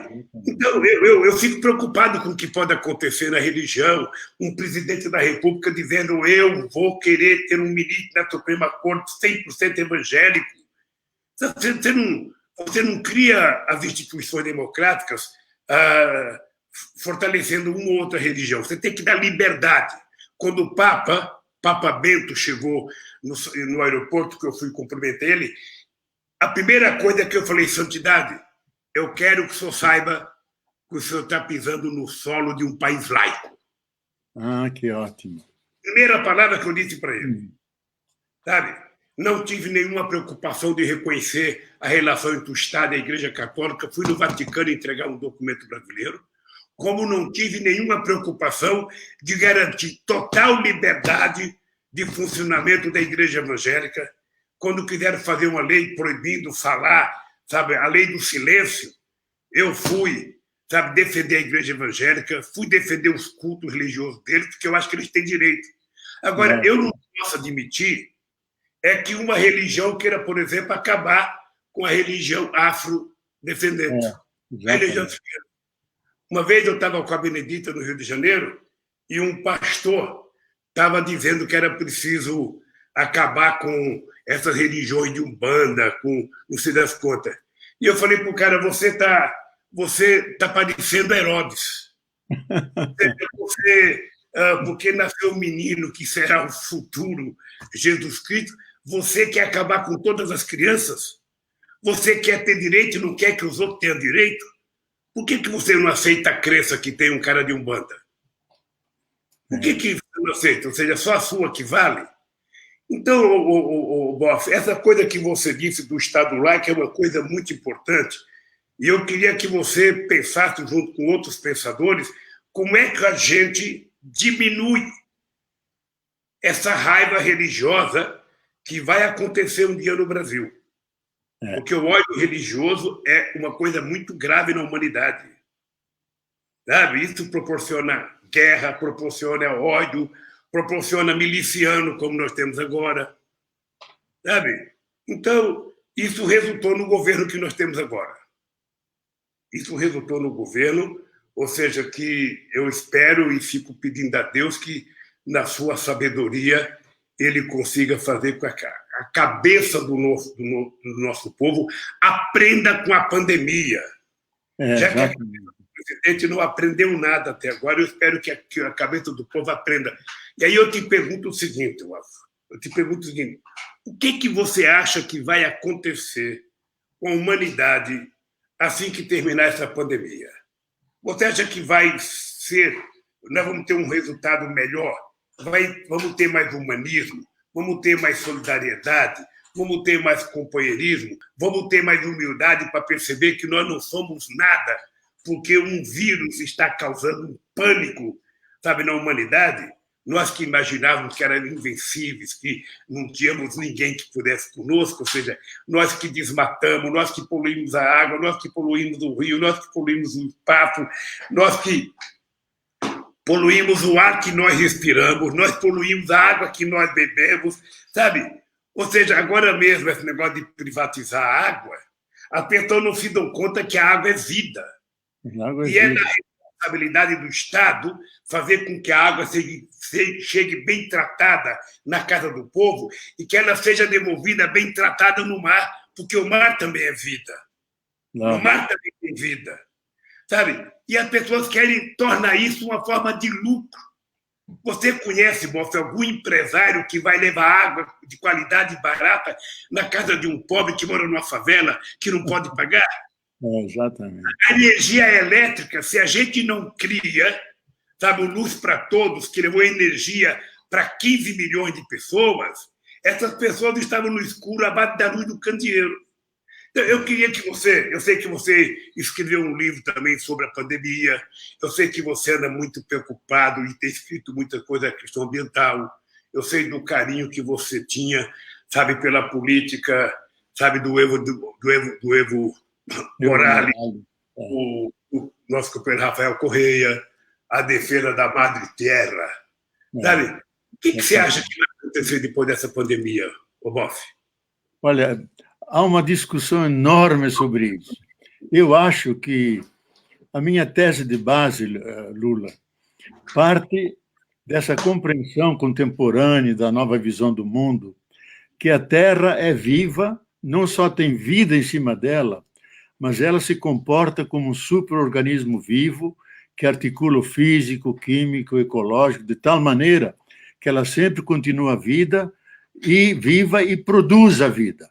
Então, eu fico preocupado com o que pode acontecer na religião, um presidente da República dizendo eu vou querer ter um ministro da Suprema Corte 100% evangélico. Você não cria as instituições democráticas fortalecendo uma ou outra religião. Você tem que dar liberdade. Quando o Papa Bento chegou no aeroporto, que eu fui cumprimentar ele, a primeira coisa que eu falei, santidade, eu quero que o senhor saiba que o senhor está pisando no solo de um país laico. Ah, que ótimo. Primeira palavra que eu disse para ele. Sabe? Não tive nenhuma preocupação de reconhecer a relação entre o Estado e a Igreja Católica. Fui no Vaticano entregar um documento brasileiro. Como não tive nenhuma preocupação de garantir total liberdade de funcionamento da Igreja Evangélica. Quando quiseram fazer uma lei proibindo falar, sabe, a lei do silêncio, eu fui, sabe, defender a Igreja Evangélica, fui defender os cultos religiosos deles, porque eu acho que eles têm direito. Agora, eu não posso admitir que uma religião queira, por exemplo, acabar com a religião afrodescendente. Uma vez eu estava com a Benedita no Rio de Janeiro e um pastor estava dizendo que era preciso acabar com essas religiões de Umbanda, com não sei das contas. E eu falei para o cara, você tá parecendo Herodes. Porque nasceu um menino que será o futuro Jesus Cristo, você quer acabar com todas as crianças? Você quer ter direito e não quer que os outros tenham direito? Por que você não aceita a crença que tem um cara de Umbanda? Por que você não aceita? Ou seja, só a sua que vale? Então, Boff, essa coisa que você disse do Estado laico é uma coisa muito importante. E eu queria que você pensasse, junto com outros pensadores, como é que a gente diminui essa raiva religiosa que vai acontecer um dia no Brasil. Porque o ódio religioso é uma coisa muito grave na humanidade. Sabe? Isso proporciona guerra, proporciona ódio, proporciona miliciano, como nós temos agora. Sabe? Então, isso resultou no governo que nós temos agora. Isso resultou no governo, ou seja, que eu espero e fico pedindo a Deus que, na sua sabedoria, ele consiga fazer com que a cabeça do nosso povo aprenda com a pandemia. Já que o presidente não aprendeu nada até agora, eu espero que a cabeça do povo aprenda. E aí eu te pergunto o seguinte, o que você acha que vai acontecer com a humanidade assim que terminar essa pandemia? Você acha que vai ser, nós vamos ter um resultado melhor? Vamos ter mais humanismo? Vamos ter mais solidariedade? Vamos ter mais companheirismo? Vamos ter mais humildade para perceber que nós não somos nada porque um vírus está causando um pânico, sabe, na humanidade? Nós que imaginávamos que éramos invencíveis, que não tínhamos ninguém que pudesse conosco, ou seja, nós que desmatamos, nós que poluímos a água, nós que poluímos o rio, nós que poluímos o espaço, nós que poluímos o ar que nós respiramos, nós poluímos a água que nós bebemos, sabe? Ou seja, agora mesmo esse negócio de privatizar a água, as pessoas não se dão conta que a água é vida. E é da responsabilidade do Estado fazer com que a água chegue bem tratada na casa do povo e que ela seja devolvida bem tratada no mar, porque o mar também é vida. O mar também tem vida. Sabe? E as pessoas querem tornar isso uma forma de lucro. Você conhece, Boff, algum empresário que vai levar água de qualidade barata na casa de um pobre que mora numa favela que não pode pagar? Exatamente. A energia elétrica, se a gente não cria, sabe, o Luz para Todos, que levou energia para 15 milhões de pessoas, essas pessoas estavam no escuro abaixo da luz do candeeiro. Eu queria que você... Eu sei que você escreveu um livro também sobre a pandemia, eu sei que você anda muito preocupado e tem escrito muita coisa da questão ambiental, eu sei do carinho que você tinha, sabe, pela política, sabe, do Evo Morales, o nosso companheiro Rafael Correia, a defesa da Madre Terra. Sabe? O que você acha que vai acontecer depois dessa pandemia, Boff? Olha, há uma discussão enorme sobre isso. Eu acho que a minha tese de base, Lula, parte dessa compreensão contemporânea da nova visão do mundo, que a Terra é viva, não só tem vida em cima dela, mas ela se comporta como um superorganismo vivo que articula o físico, químico, ecológico, de tal maneira que ela sempre continua viva e produz a vida.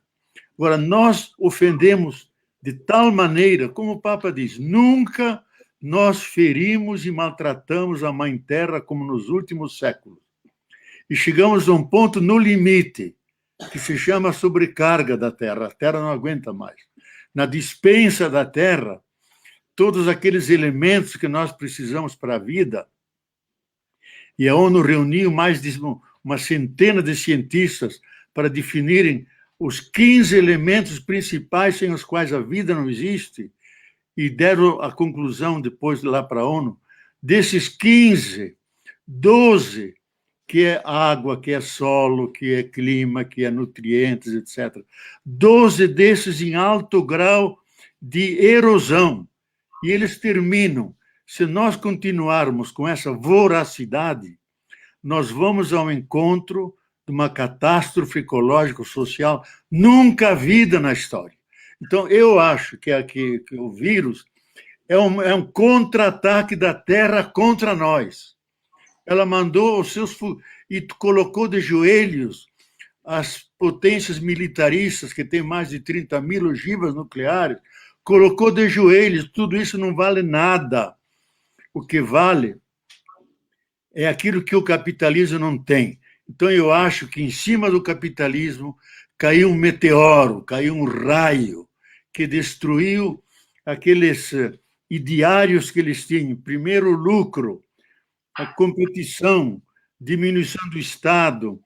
Agora, nós ofendemos de tal maneira, como o Papa diz, nunca nós ferimos e maltratamos a Mãe Terra como nos últimos séculos. E chegamos a um ponto no limite, que se chama sobrecarga da Terra. A Terra não aguenta mais. Na dispensa da Terra, todos aqueles elementos que nós precisamos para a vida, e a ONU reuniu mais de uma centena de cientistas para definirem os 15 elementos principais sem os quais a vida não existe, e deram a conclusão depois lá para a ONU, desses 15, 12, que é água, que é solo, que é clima, que é nutrientes, etc. 12 desses em alto grau de erosão. E eles terminam. Se nós continuarmos com essa voracidade, nós vamos ao encontro de uma catástrofe ecológico-social nunca vista na história. Então, eu acho que o vírus é um contra-ataque da Terra contra nós. Ela mandou os seus... e colocou de joelhos as potências militaristas, que têm mais de 30.000 ogivas nucleares, colocou de joelhos. Tudo isso não vale nada. O que vale é aquilo que o capitalismo não tem. Então, eu acho que em cima do capitalismo caiu um meteoro, caiu um raio que destruiu aqueles ideários que eles tinham. Primeiro, o lucro, a competição, diminuição do Estado,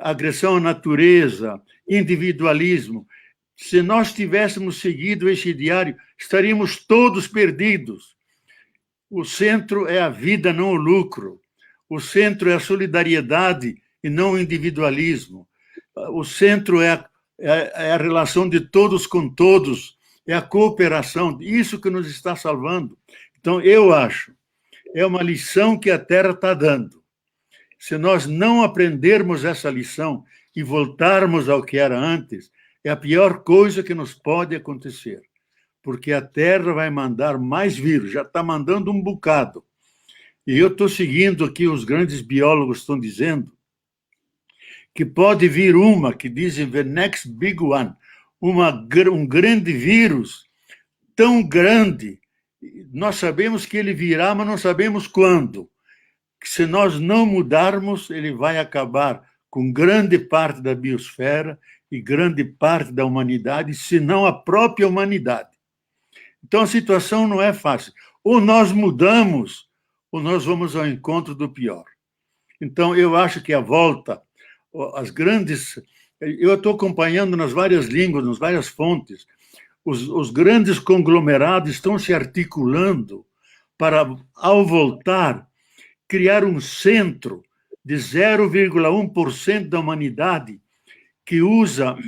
agressão à natureza, individualismo. Se nós tivéssemos seguido esse ideário, estaríamos todos perdidos. O centro é a vida, não o lucro. O centro é a solidariedade e não o individualismo. O centro é a relação de todos com todos, é a cooperação. Isso que nos está salvando. Então, eu acho, é uma lição que a Terra está dando. Se nós não aprendermos essa lição e voltarmos ao que era antes, é a pior coisa que nos pode acontecer, porque a Terra vai mandar mais vírus, já está mandando um bocado. E eu estou seguindo aqui, os grandes biólogos estão dizendo que pode vir que dizem the next big one, um grande vírus tão grande. Nós sabemos que ele virá, mas não sabemos quando. Que se nós não mudarmos, ele vai acabar com grande parte da biosfera e grande parte da humanidade, se não a própria humanidade. Então, a situação não é fácil. Ou nós mudamos, ou nós vamos ao encontro do pior. Então, eu acho que a volta, as grandes... Eu estou acompanhando nas várias línguas, nas várias fontes, os grandes conglomerados estão se articulando para, ao voltar, criar um centro de 0,1% da humanidade que usa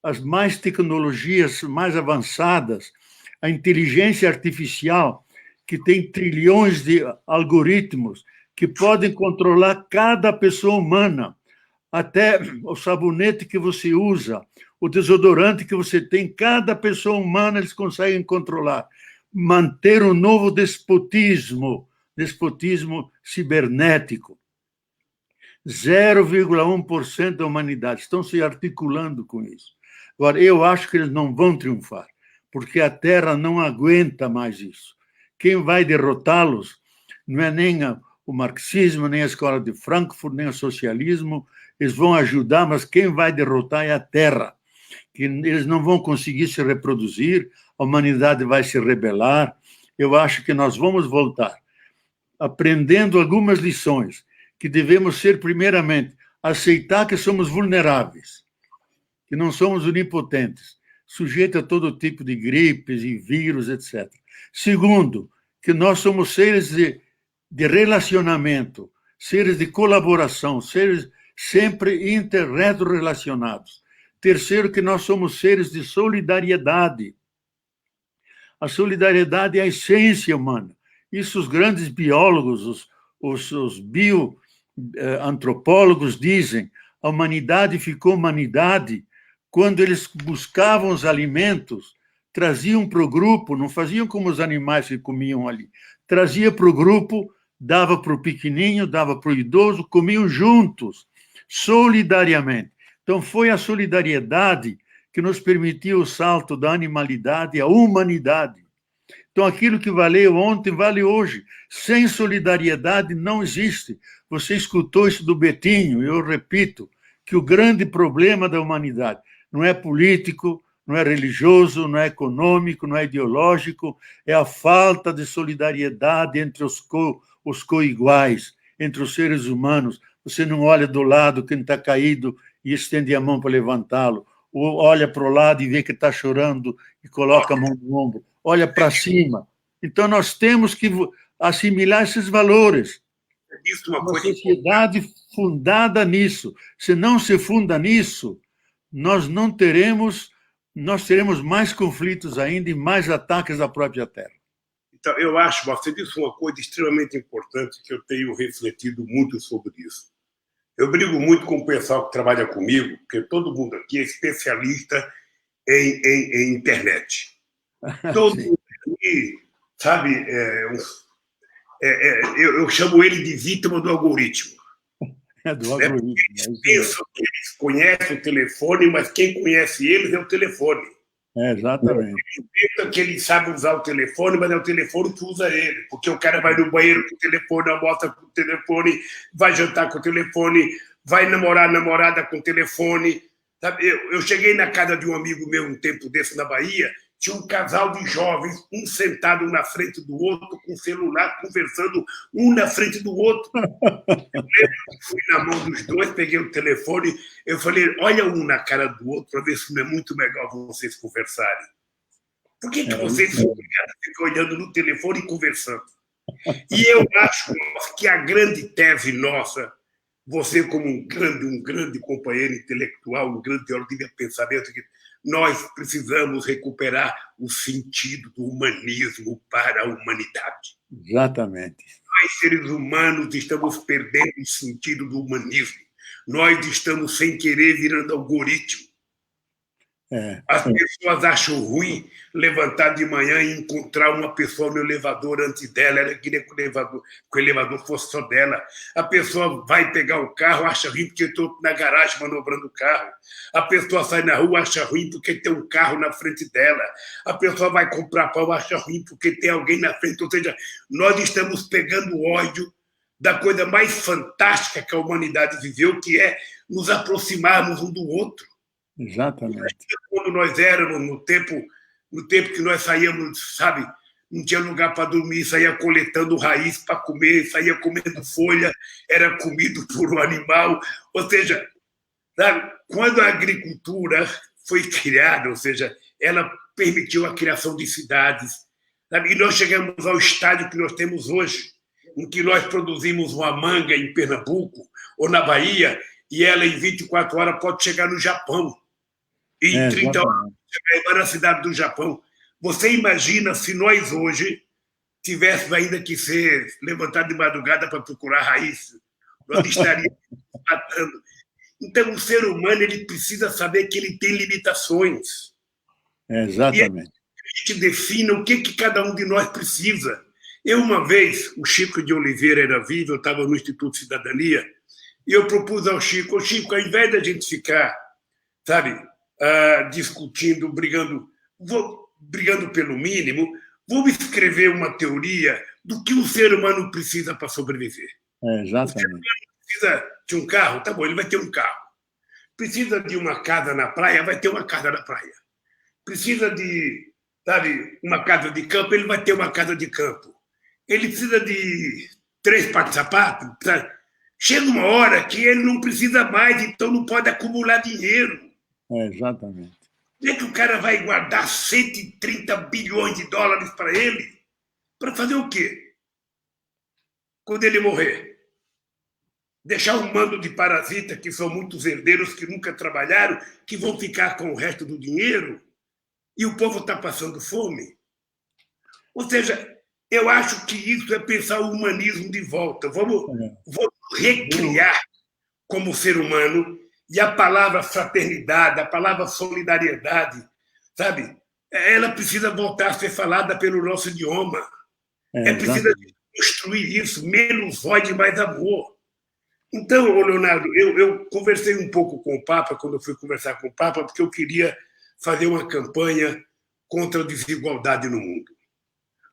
as mais tecnologias mais avançadas, a inteligência artificial, que tem trilhões de algoritmos que podem controlar cada pessoa humana, até o sabonete que você usa, o desodorante que você tem, cada pessoa humana eles conseguem controlar. Manter um novo despotismo cibernético. 0,1% da humanidade estão se articulando com isso. Agora, eu acho que eles não vão triunfar, porque a Terra não aguenta mais isso. Quem vai derrotá-los não é nem o marxismo, nem a escola de Frankfurt, nem o socialismo. Eles vão ajudar, mas quem vai derrotar é a Terra. Que eles não vão conseguir se reproduzir, a humanidade vai se rebelar. Eu acho que nós vamos voltar, aprendendo algumas lições, que devemos ser, primeiramente, aceitar que somos vulneráveis, que não somos onipotentes, sujeitos a todo tipo de gripes e vírus, etc. Segundo, que nós somos seres de relacionamento, seres de colaboração, seres sempre inter-retrorelacionados. Terceiro, que nós somos seres de solidariedade. A solidariedade é a essência humana. Isso os grandes biólogos, os bioantropólogos dizem. A humanidade ficou humanidade quando eles buscavam os alimentos, traziam para o grupo, não faziam como os animais que comiam ali. Trazia para o grupo, dava para o pequenininho, dava para o idoso, comiam juntos, solidariamente. Então, foi a solidariedade que nos permitiu o salto da animalidade à humanidade. Então, aquilo que valeu ontem, vale hoje. Sem solidariedade, não existe. Você escutou isso do Betinho, eu repito, que o grande problema da humanidade não é político, não é religioso, não é econômico, não é ideológico, é a falta de solidariedade entre os coiguais, entre os seres humanos. Você não olha do lado quem está caído e estende a mão para levantá-lo, ou olha para o lado e vê que está chorando e coloca a mão no ombro, olha para cima. Então, nós temos que assimilar esses valores. Uma sociedade fundada nisso. Se não se funda nisso, nós teremos mais conflitos ainda e mais ataques à própria terra. Então, eu acho, você disse uma coisa extremamente importante que eu tenho refletido muito sobre isso. Eu brigo muito com o pessoal que trabalha comigo, porque todo mundo aqui é especialista em internet. Todo mundo aqui, sabe, eu chamo ele de vítima do algoritmo. Do algoritmo. Eles pensam que eles conhecem o telefone, mas quem conhece eles é o telefone. Exatamente. Eles pensam que eles sabem usar o telefone, mas é o telefone que usa ele. Porque o cara vai no banheiro com o telefone, almoça com o telefone, vai jantar com o telefone, vai namorar namorada com o telefone. Sabe? Eu cheguei na casa de um amigo meu um tempo desse na Bahia, tinha um casal de jovens, um sentado na frente do outro, com o celular, conversando um na frente do outro. Eu fui na mão dos dois, peguei o telefone, eu falei, olha um na cara do outro para ver se não é muito legal vocês conversarem. Por que vocês ficam olhando no telefone e conversando? E eu acho que a grande tese nossa, você como um grande companheiro intelectual, um grande teórico de pensamento, nós precisamos recuperar o sentido do humanismo para a humanidade. Exatamente. Nós, seres humanos, estamos perdendo o sentido do humanismo. Nós estamos, sem querer, virando algoritmo. As pessoas acham ruim levantar de manhã e encontrar uma pessoa no elevador antes dela. Ela queria que o elevador fosse só dela. A pessoa vai pegar o carro, acha ruim porque estou na garagem manobrando o carro. A pessoa sai na rua, acha ruim porque tem um carro na frente dela. A pessoa vai comprar pão, acha ruim porque tem alguém na frente. Ou seja, nós estamos pegando ódio da coisa mais fantástica que a humanidade viveu, que é nos aproximarmos um do outro. Exatamente. Quando nós éramos, no tempo que nós saíamos, sabe, não tinha lugar para dormir, saía coletando raiz para comer, saía comendo folha, era comido por um animal. Ou seja, sabe, quando a agricultura foi criada, ou seja, ela permitiu a criação de cidades, sabe, e nós chegamos ao estádio que nós temos hoje, em que nós produzimos uma manga em Pernambuco ou na Bahia, e ela em 24 horas pode chegar no Japão. E em 30 horas chegar na cidade do Japão. Você imagina se nós hoje tivéssemos ainda que ser levantados de madrugada para procurar raiz, nós estaríamos matando. Então, o ser humano ele precisa saber que ele tem limitações. Exatamente. E a gente define o que cada um de nós precisa. Eu, uma vez, o Chico de Oliveira era vivo, eu estava no Instituto de Cidadania, e eu propus ao Chico, ao invés da gente ficar, sabe, discutindo, brigando pelo mínimo, vamos escrever uma teoria do que o ser humano precisa para sobreviver. Exatamente. O ser humano precisa de um carro? Tá bom, ele vai ter um carro. Precisa de uma casa na praia? Vai ter uma casa na praia. Precisa de, sabe, uma casa de campo? Ele vai ter uma casa de campo. Ele precisa de 3 pares de sapato? Chega uma hora que ele não precisa mais, então não pode acumular dinheiro. Exatamente. Como é que o cara vai guardar 130 bilhões de dólares para ele? Para fazer o quê? Quando ele morrer? Deixar um mando de parasitas, que são muitos herdeiros que nunca trabalharam, que vão ficar com o resto do dinheiro? E o povo está passando fome? Ou seja, eu acho que isso é pensar o humanismo de volta. Vamos recriar como ser humano. E a palavra fraternidade, a palavra solidariedade, sabe? Ela precisa voltar a ser falada pelo nosso idioma. É preciso construir isso, menos ódio e mais amor. Então, Leonardo, eu conversei um pouco com o Papa, quando eu fui conversar com o Papa, porque eu queria fazer uma campanha contra a desigualdade no mundo.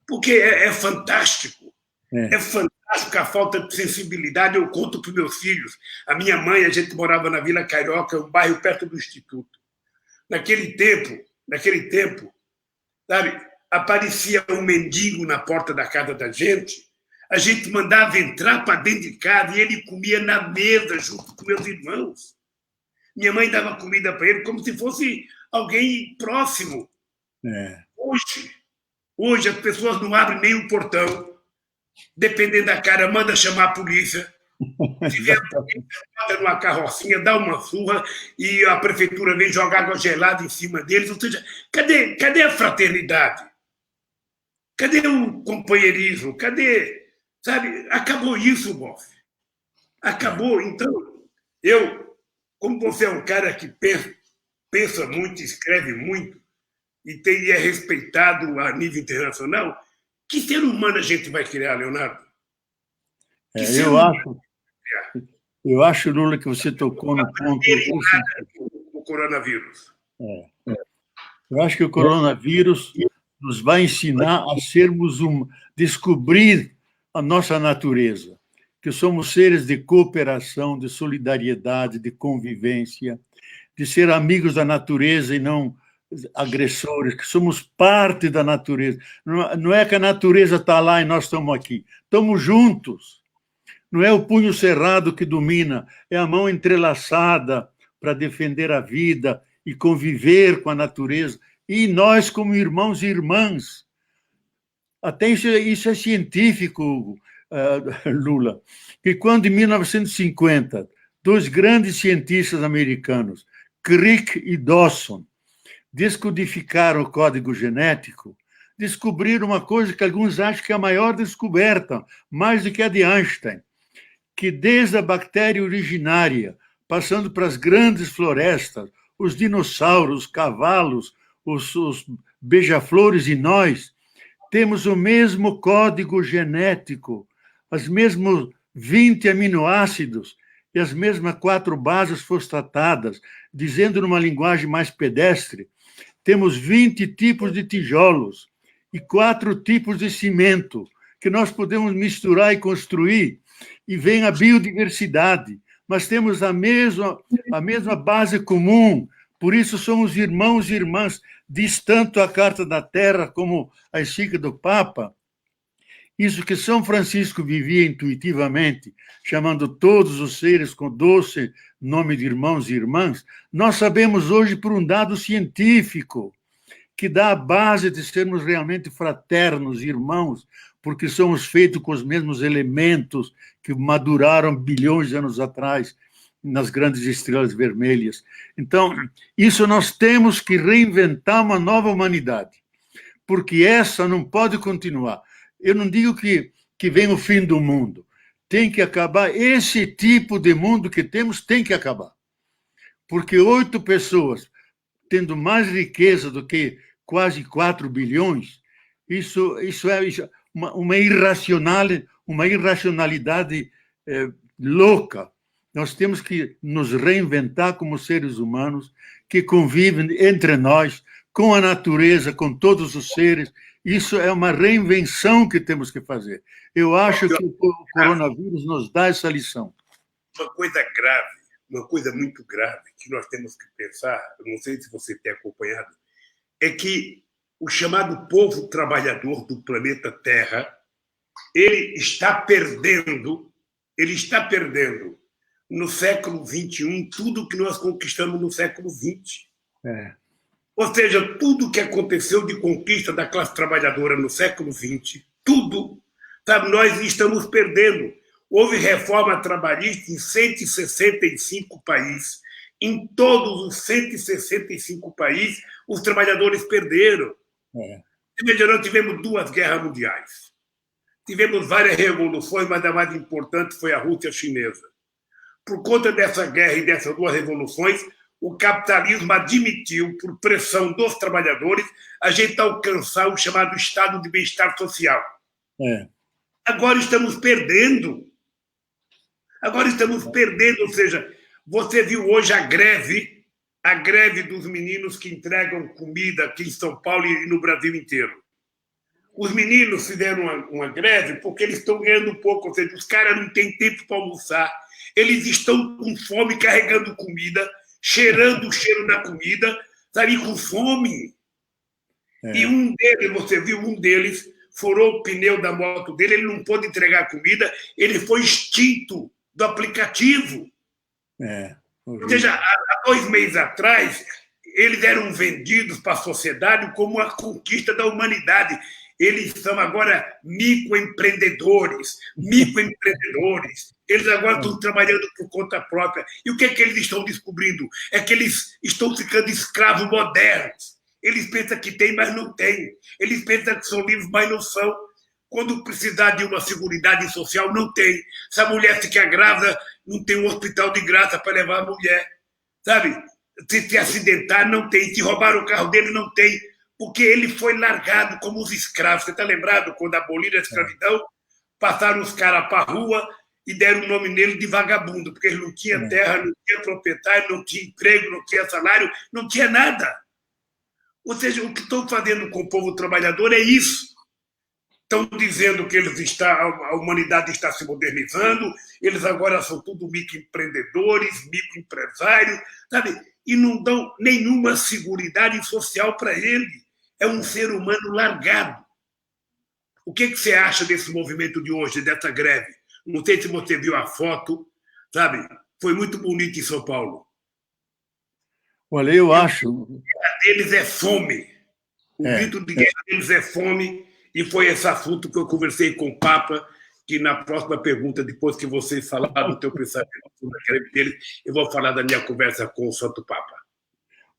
porque é fantástico. É fantástico a falta de sensibilidade. Eu conto para os meus filhos. A minha mãe, a gente morava na Vila Carioca, um bairro perto do Instituto. Naquele tempo, sabe, aparecia um mendigo na porta da casa da gente, a gente mandava entrar para dentro de casa e ele comia na mesa junto com meus irmãos. Minha mãe dava comida para ele como se fosse alguém próximo. Hoje as pessoas não abrem nem o portão. Dependendo da cara, manda chamar a polícia. Se vier a polícia, bota numa carrocinha, dá uma surra e a prefeitura vem jogar água gelada em cima deles. Ou seja, cadê a fraternidade? Cadê o companheirismo? Cadê? Sabe? Acabou isso, Boff. Acabou. Então, como você é um cara que pensa muito, escreve muito e é respeitado a nível internacional, que ser humano a gente vai criar, Leonardo? Eu acho, Lula, que você tocou no ponto... O coronavírus. Eu acho que o coronavírus nos vai ensinar a descobrir a nossa natureza, que somos seres de cooperação, de solidariedade, de convivência, de ser amigos da natureza e não agressores, que somos parte da natureza. Não é que a natureza está lá e nós estamos aqui. Estamos juntos. Não é o punho cerrado que domina, é a mão entrelaçada para defender a vida e conviver com a natureza. E nós, como irmãos e irmãs. Até isso é científico, Lula, que quando, em 1950, dois grandes cientistas americanos, Crick e Dawson, descodificaram o código genético, descobriram uma coisa que alguns acham que é a maior descoberta, mais do que a de Einstein, que desde a bactéria originária, passando para as grandes florestas, os dinossauros, os cavalos, os beija-flores e nós, temos o mesmo código genético, os mesmos 20 aminoácidos e as mesmas 4 bases fosfatadas, dizendo numa linguagem mais pedestre, temos 20 tipos de tijolos e 4 tipos de cimento que nós podemos misturar e construir, e vem a biodiversidade, mas temos a mesma base comum, por isso somos irmãos e irmãs, diz tanto a Carta da Terra como a encíclica do Papa. Isso que São Francisco vivia intuitivamente, chamando todos os seres com doce nome de irmãos e irmãs, nós sabemos hoje por um dado científico que dá a base de sermos realmente fraternos, irmãos, porque somos feitos com os mesmos elementos que maduraram bilhões de anos atrás nas grandes estrelas vermelhas. Então, isso nós temos que reinventar uma nova humanidade, porque essa não pode continuar. Eu não digo que vem o fim do mundo. Tem que acabar. Esse tipo de mundo que temos tem que acabar. Porque 8 pessoas tendo mais riqueza do que quase 4 bilhões, isso é uma irracionalidade louca. Nós temos que nos reinventar como seres humanos que convivem entre nós, com a natureza, com todos os seres. Isso é uma reinvenção que temos que fazer. Eu acho que o coronavírus nos dá essa lição. Uma coisa grave, uma coisa muito grave que nós temos que pensar, eu não sei se você tem acompanhado, é que o chamado povo trabalhador do planeta Terra, ele está perdendo no século XXI tudo que nós conquistamos no século XX. Ou seja, tudo que aconteceu de conquista da classe trabalhadora no século XX, tudo, sabe, nós estamos perdendo. Houve reforma trabalhista em 165 países. Em todos os 165 países, os trabalhadores perderam. Nós tivemos 2 guerras mundiais. Tivemos várias revoluções, mas a mais importante foi a Rússia chinesa. Por conta dessa guerra e dessas 2 revoluções, o capitalismo admitiu, por pressão dos trabalhadores, a gente alcançar o chamado estado de bem-estar social. Agora estamos perdendo. Ou seja, você viu hoje a greve dos meninos que entregam comida aqui em São Paulo e no Brasil inteiro. Os meninos fizeram uma greve porque eles estão ganhando pouco, ou seja, os caras não têm tempo para almoçar, eles estão com fome, carregando comida, cheirando o cheiro da comida, sabe, com fome. E um deles, você viu, um deles furou o pneu da moto dele, ele não pôde entregar a comida, ele foi extinto do aplicativo. Ou seja, há 2 meses atrás, eles eram vendidos para a sociedade como a conquista da humanidade. Eles são agora microempreendedores. Eles agora estão trabalhando por conta própria. E o que é que eles estão descobrindo? É que eles estão ficando escravos modernos. Eles pensam que tem, mas não tem. Eles pensam que são livres, mas não são. Quando precisar de uma seguridade social, não tem. Se a mulher ficar grávida, não tem um hospital de graça para levar a mulher. Sabe? Se acidentar, não tem. Se roubar o carro dele, não tem. Porque ele foi largado como os escravos. Você está lembrado? Quando aboliram a escravidão, passaram os caras para a rua e deram o nome nele de vagabundo, porque ele não tinha terra, não tinha proprietário, não tinha emprego, não tinha salário, não tinha nada. Ou seja, o que estão fazendo com o povo trabalhador é isso. Estão dizendo que a humanidade está se modernizando, eles agora são tudo microempreendedores, microempresários, sabe? E não dão nenhuma seguridade social para ele. É um ser humano largado. O que você acha desse movimento de hoje, dessa greve? Não sei se você viu a foto, sabe? Foi muito bonito em São Paulo. Olha, eu acho. O grito deles é fome. O grito de guerra deles é fome. E foi esse assunto que eu conversei com o Papa, que na próxima pergunta, depois que vocês falaram do teu pensamento sobre a greve deles, eu vou falar da minha conversa com o Santo Papa.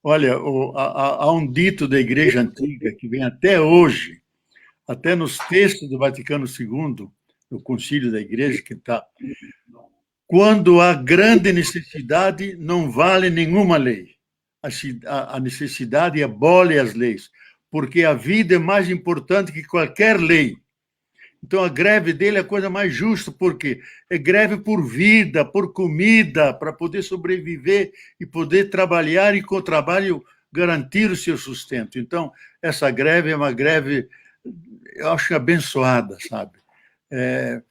Olha, há um dito da Igreja Antiga que vem até hoje, até nos textos do Vaticano II, no Concílio da Igreja, que está: quando há grande necessidade, não vale nenhuma lei. A necessidade abole as leis, porque a vida é mais importante que qualquer lei. Então, a greve dele é a coisa mais justa, porque é greve por vida, por comida, para poder sobreviver e poder trabalhar e, com o trabalho, garantir o seu sustento. Então, essa greve é uma greve, eu acho, abençoada, sabe? É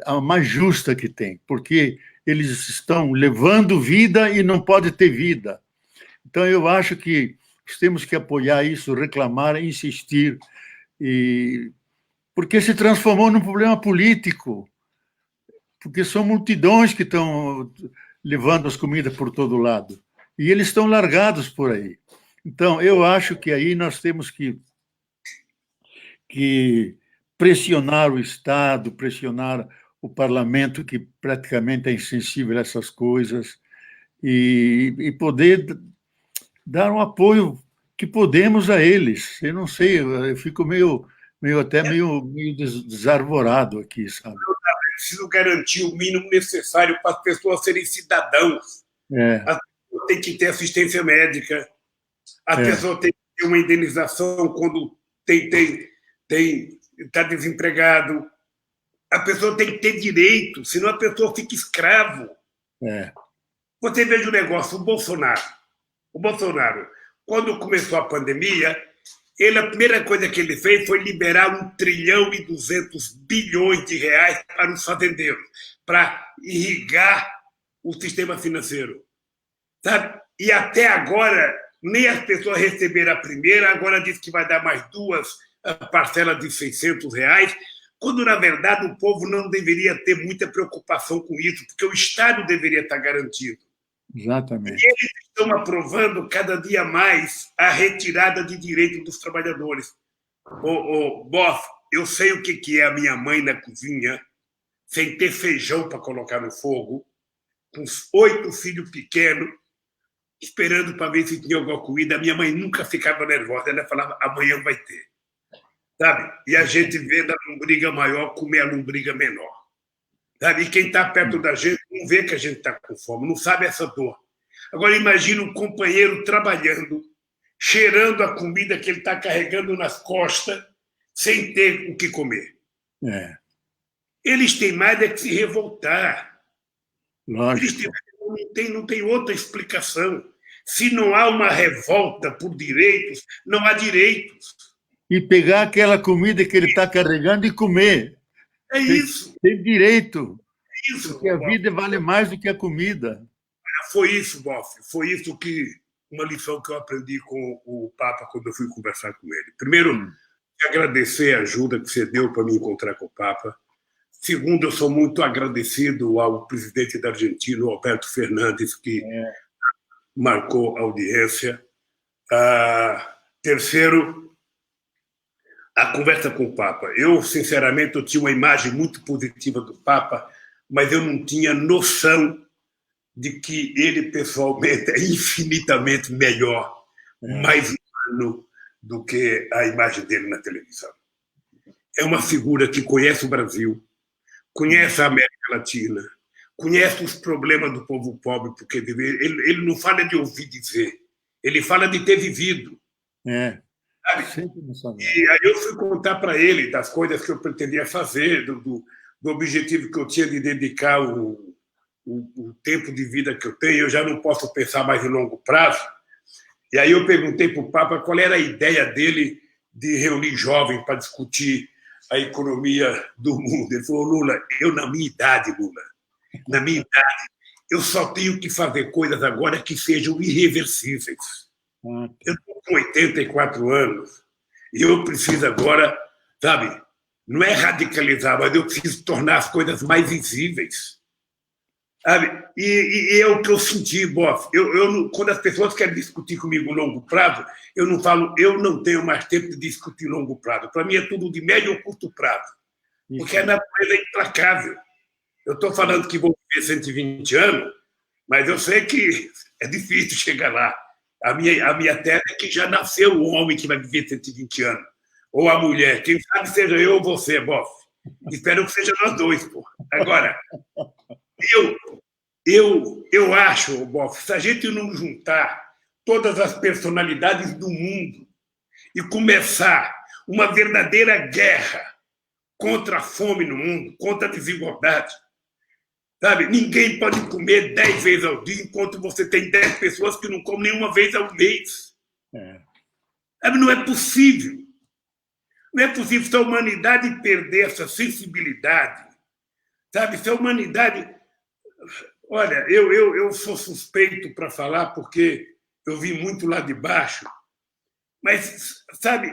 a mais justa que tem, porque eles estão levando vida e não pode ter vida. Então, eu acho que temos que apoiar isso, reclamar, insistir, porque se transformou num problema político, porque são multidões que estão levando as comidas por todo lado, e eles estão largados por aí. Então, eu acho que aí nós temos que pressionar o Estado, pressionar o parlamento, que praticamente é insensível a essas coisas, e poder dar um apoio que podemos a eles. Eu não sei, eu fico meio desarvorado aqui, sabe? É preciso garantir o mínimo necessário para as pessoas serem cidadãos. As pessoas têm que ter assistência médica, as pessoas têm que ter uma indenização quando está desempregado. A pessoa tem que ter direito, senão a pessoa fica escravo. Você veja o negócio, o Bolsonaro, quando começou a pandemia, a primeira coisa que ele fez foi liberar 1,2 trilhão de reais para os fazendeiros, para irrigar o sistema financeiro. Sabe? E até agora, nem as pessoas receberam a primeira, agora diz que vai dar mais 2 parcelas de R$600, quando, na verdade, o povo não deveria ter muita preocupação com isso, porque o Estado deveria estar garantido. Exatamente. E eles estão aprovando cada dia mais a retirada de direitos dos trabalhadores. Boss, eu sei o que é a minha mãe na cozinha, sem ter feijão para colocar no fogo, com 8 filhos pequenos, esperando para ver se tinha alguma comida. A minha mãe nunca ficava nervosa, ela falava, amanhã vai ter. Sabe? E a gente vê da lombriga maior comer a lombriga menor. Sabe? E quem está perto da gente não vê que a gente está com fome, não sabe essa dor. Agora, imagina um companheiro trabalhando, cheirando a comida que ele está carregando nas costas, sem ter o que comer. Eles têm mais é que se revoltar. Lógico. Não tem outra explicação. Se não há uma revolta por direitos, não há direitos. e pegar aquela comida que ele está carregando e comer. É isso. Tem direito, Isso, porque a vida vale mais do que a comida. Foi isso, Boff. Foi isso que uma lição que eu aprendi com o Papa quando eu fui conversar com ele. Primeiro, agradecer a ajuda que você deu para me encontrar com o Papa. Segundo, eu sou muito agradecido ao presidente da Argentina, Alberto Fernandes, que marcou a audiência. Terceiro, a conversa com o Papa. Eu, sinceramente, eu tinha uma imagem muito positiva do Papa, mas eu não tinha noção de que ele, pessoalmente, é infinitamente melhor, mais humano do que a imagem dele na televisão. É uma figura que conhece o Brasil, conhece a América Latina, conhece os problemas do povo pobre, porque ele não fala de ouvir dizer, ele fala de ter vivido. E aí eu fui contar para ele das coisas que eu pretendia fazer, do objetivo que eu tinha de dedicar o tempo de vida que eu tenho. Eu já não posso pensar mais em longo prazo. E aí eu perguntei para o Papa qual era a ideia dele de reunir jovens para discutir a economia do mundo. Ele falou: Lula, na minha idade, eu só tenho que fazer coisas agora que sejam irreversíveis. Eu estou com 84 anos e eu preciso agora, sabe, não é radicalizar, mas eu preciso tornar as coisas mais visíveis. Sabe? E é o que eu senti, Boff. Quando as pessoas querem discutir comigo longo prazo, eu não falo, eu não tenho mais tempo de discutir longo prazo. Para mim é tudo de médio ou curto prazo, porque a natureza é implacável. Eu estou falando que vou viver 120 anos, mas eu sei que é difícil chegar lá. A minha tese é que já nasceu o homem que vai viver 120 anos, ou a mulher. Quem sabe seja eu ou você, Boff. Espero que seja nós dois, pô. Agora, eu acho, Boff, se a gente não juntar todas as personalidades do mundo e começar uma verdadeira guerra contra a fome no mundo, contra a desigualdade, sabe? Ninguém pode comer 10 vezes ao dia, enquanto você tem 10 pessoas que não comem nenhuma vez ao mês. Sabe? Não é possível. Não é possível se a humanidade perder essa sensibilidade. Sabe? Se a humanidade... Olha, eu sou suspeito para falar porque eu vim muito lá de baixo, mas, sabe,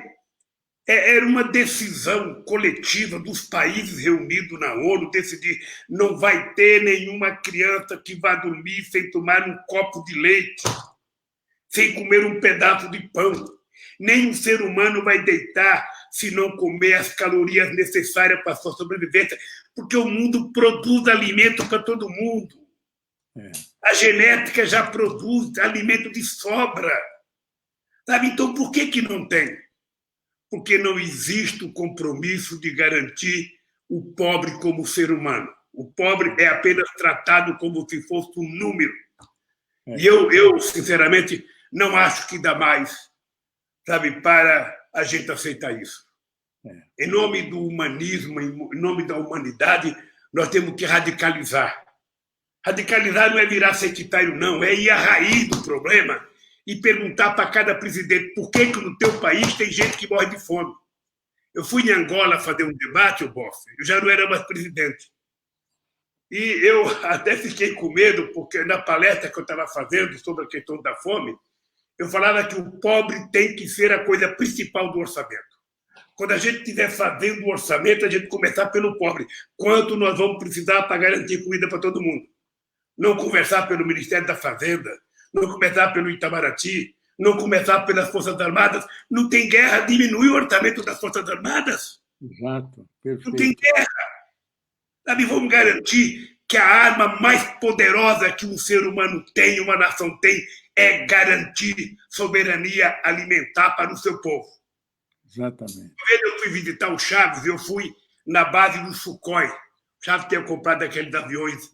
era uma decisão coletiva dos países reunidos na ONU, decidir não vai ter nenhuma criança que vá dormir sem tomar um copo de leite, sem comer um pedaço de pão. Nenhum ser humano vai deitar se não comer as calorias necessárias para a sua sobrevivência, porque o mundo produz alimento para todo mundo. A genética já produz alimento de sobra. Sabe? Então, por que não tem? Porque não existe o compromisso de garantir o pobre como ser humano. O pobre é apenas tratado como se fosse um número. E eu, sinceramente, não acho que dá mais, sabe, para a gente aceitar isso. Em nome do humanismo, em nome da humanidade, nós temos que radicalizar. Radicalizar não é virar sectário, não. É ir à raiz do problema e perguntar para cada presidente por que no teu país tem gente que morre de fome. Eu fui em Angola fazer um debate, Boff, eu já não era mais presidente. E eu até fiquei com medo, porque na palestra que eu estava fazendo sobre a questão da fome, eu falava que o pobre tem que ser a coisa principal do orçamento. Quando a gente estiver fazendo o orçamento, a gente começar pelo pobre. Quanto nós vamos precisar para garantir comida para todo mundo? Não conversar pelo Ministério da Fazenda, não começar pelo Itamaraty, não começar pelas Forças Armadas. Não tem guerra, diminui o orçamento das Forças Armadas. Exato, perfeito. Não tem guerra. Sabe, vamos garantir que a arma mais poderosa que um ser humano tem, uma nação tem, é garantir soberania alimentar para o seu povo. Exatamente. Eu fui visitar o Chaves, eu fui na base do Sukhoi. O Chaves tinha comprado aqueles aviões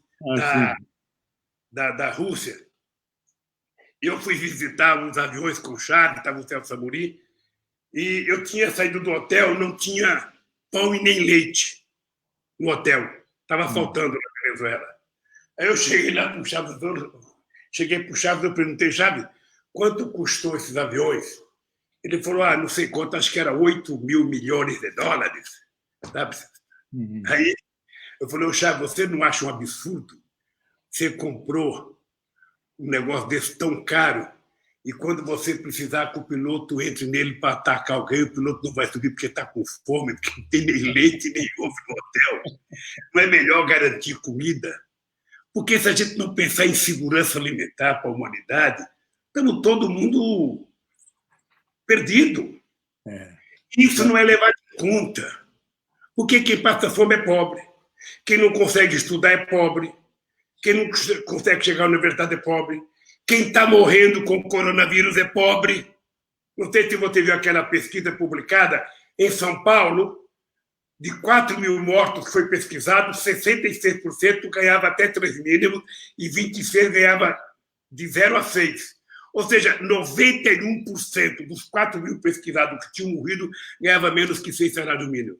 da Rússia. Eu fui visitar uns aviões com Chaves, estava o Celso Amorim, e eu tinha saído do hotel, não tinha pão e nem leite no hotel. Estava faltando na Venezuela. Aí eu cheguei lá para o Chaves, eu perguntei, Chaves, quanto custou esses aviões? Ele falou, não sei quanto, acho que era 8 mil milhões de dólares. Sabe? Uhum. Aí eu falei, Chá, você não acha um absurdo? Você comprou um negócio desse tão caro e quando você precisar que o piloto entre nele para atacar alguém, o piloto não vai subir porque está com fome, porque não tem nem leite, nem ovo no hotel. Não é melhor garantir comida? Porque se a gente não pensar em segurança alimentar para a humanidade, estamos todo mundo perdido. Isso não é levado em conta. Porque quem passa fome é pobre. Quem não consegue estudar é pobre. Quem não consegue chegar à universidade é pobre. Quem está morrendo com o coronavírus é pobre. Não sei se você viu aquela pesquisa publicada em São Paulo, de 4 mil mortos que foi pesquisado, 66% ganhava até 3 mínimos e 26% ganhava de 0 a 6. Ou seja, 91% dos 4 mil pesquisados que tinham morrido ganhava menos que 6 salários mínimos.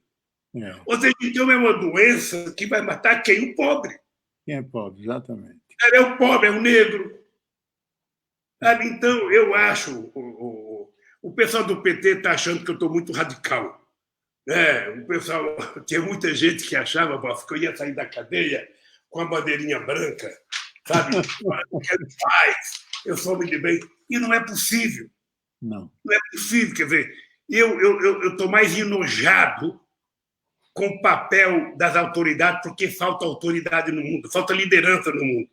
Ou seja, então é uma doença que vai matar quem? O pobre. Quem é pobre, exatamente. É o pobre, é o negro. Então, eu acho, o pessoal do PT está achando que eu estou muito radical. O pessoal, tinha muita gente que achava que eu ia sair da cadeia com a bandeirinha branca, sabe? Eu sou homem de bem. E não é possível. Não. Não é possível. Quer dizer, eu estou mais enojado com o papel das autoridades, porque falta autoridade no mundo, falta liderança no mundo.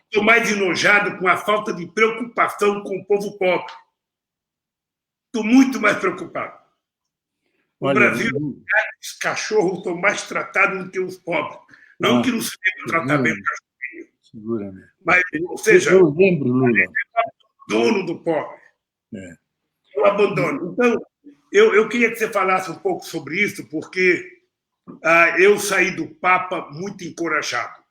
Estou mais enojado com a falta de preocupação com o povo pobre. Estou muito mais preocupado. No Brasil, os cachorros estão mais tratados do que os pobres. Não que não se deve tratar bem o cachorrinho. Seguramente. Mas, ou seja, eu lembro, Lula. É o abandono do pobre. O abandono. Então, eu queria que você falasse um pouco sobre isso, porque eu saí do Papa muito encorajado.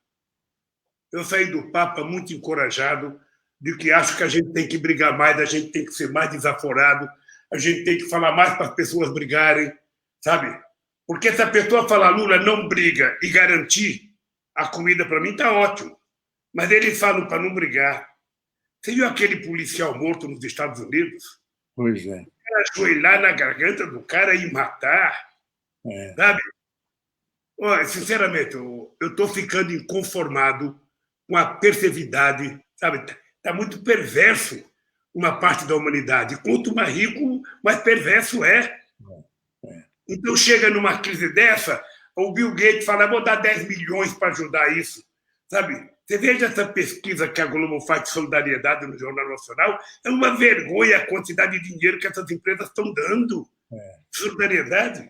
De que acho que a gente tem que brigar mais, a gente tem que ser mais desaforado, a gente tem que falar mais para as pessoas brigarem, sabe? Porque se a pessoa falar, Lula, não briga, e garantir a comida para mim, está ótimo. Mas eles falam para não brigar. Você viu aquele policial morto nos Estados Unidos? Pois é. O cara ajoelhar na garganta do cara e matar, sabe? Olha, sinceramente, eu estou ficando inconformado com a perversidade, sabe? Está muito perverso uma parte da humanidade. Quanto mais rico, mais perverso é. Então, chega numa crise dessa, o Bill Gates fala, vou dar 10 milhões para ajudar isso, sabe? Você veja essa pesquisa que a Globo faz de solidariedade no Jornal Nacional, é uma vergonha a quantidade de dinheiro que essas empresas estão dando. Solidariedade.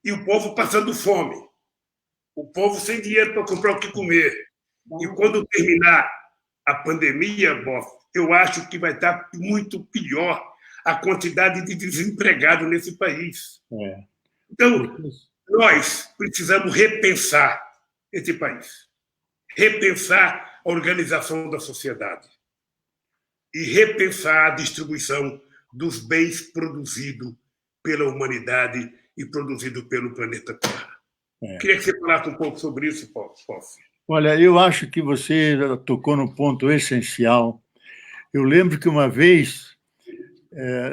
E o povo passando fome. O povo sem dinheiro para comprar o que comer. E quando terminar a pandemia, eu acho que vai estar muito pior a quantidade de desempregados nesse país. Então, nós precisamos repensar esse país. Repensar a organização da sociedade. E repensar a distribuição dos bens produzidos pela humanidade e produzidos pelo planeta Terra. Queria que você falasse um pouco sobre isso, Posse. Olha, eu acho que você tocou no ponto essencial. Eu lembro que uma vez,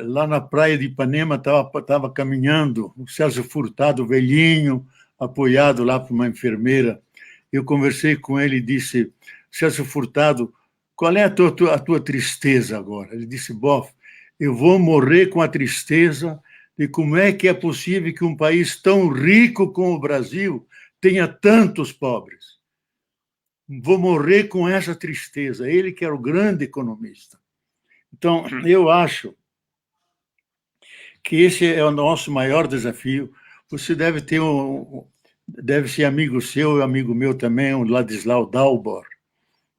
lá na praia de Ipanema, estava caminhando o Celso Furtado, velhinho, apoiado lá por uma enfermeira. Eu conversei com ele e disse, Celso Furtado, qual é a tua tristeza agora? Ele disse, Boff, eu vou morrer com a tristeza de como é que é possível que um país tão rico como o Brasil tenha tantos pobres. Vou morrer com essa tristeza. Ele que era o grande economista. Então, eu acho que esse é o nosso maior desafio. Você deve ter deve ser amigo seu e amigo meu também, o Ladislau Dalbor,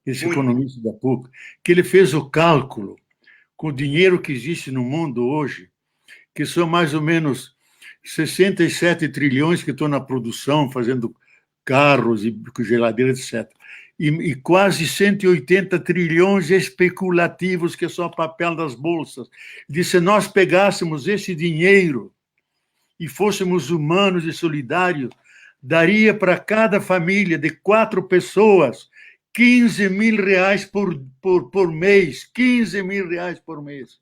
esse economista da PUC, que ele fez o cálculo com o dinheiro que existe no mundo hoje, que são mais ou menos 67 trilhões que estão na produção, fazendo carros e geladeiras, etc. E quase 180 trilhões especulativos, que é só papel das bolsas. E se nós pegássemos esse dinheiro e fôssemos humanos e solidários, daria para cada família de 4 pessoas 15 mil reais por mês. 15 mil reais por mês.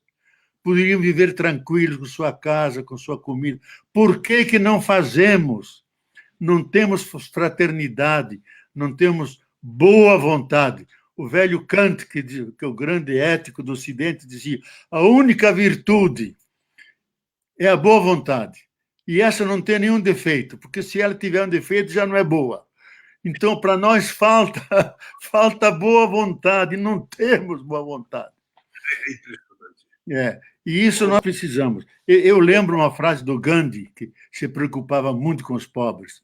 poderiam viver tranquilos com sua casa, com sua comida. Por que não fazemos? Não temos fraternidade, não temos boa vontade. O velho Kant, que é o grande ético do Ocidente, dizia: a única virtude é a boa vontade. E essa não tem nenhum defeito, porque se ela tiver um defeito, já não é boa. Então, para nós falta boa vontade, não temos boa vontade. E isso nós precisamos. Eu lembro uma frase do Gandhi, que se preocupava muito com os pobres.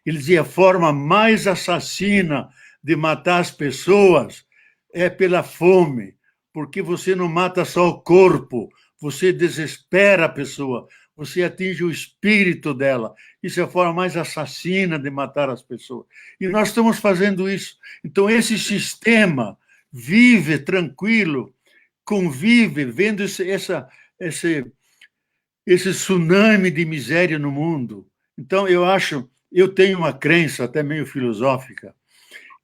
Ele dizia: a forma mais assassina de matar as pessoas é pela fome, porque você não mata só o corpo, você desespera a pessoa, você atinge o espírito dela. Isso é a forma mais assassina de matar as pessoas. E nós estamos fazendo isso. Então, esse sistema vive tranquilo, convive, vendo esse tsunami de miséria no mundo. Então, eu tenho uma crença, até meio filosófica,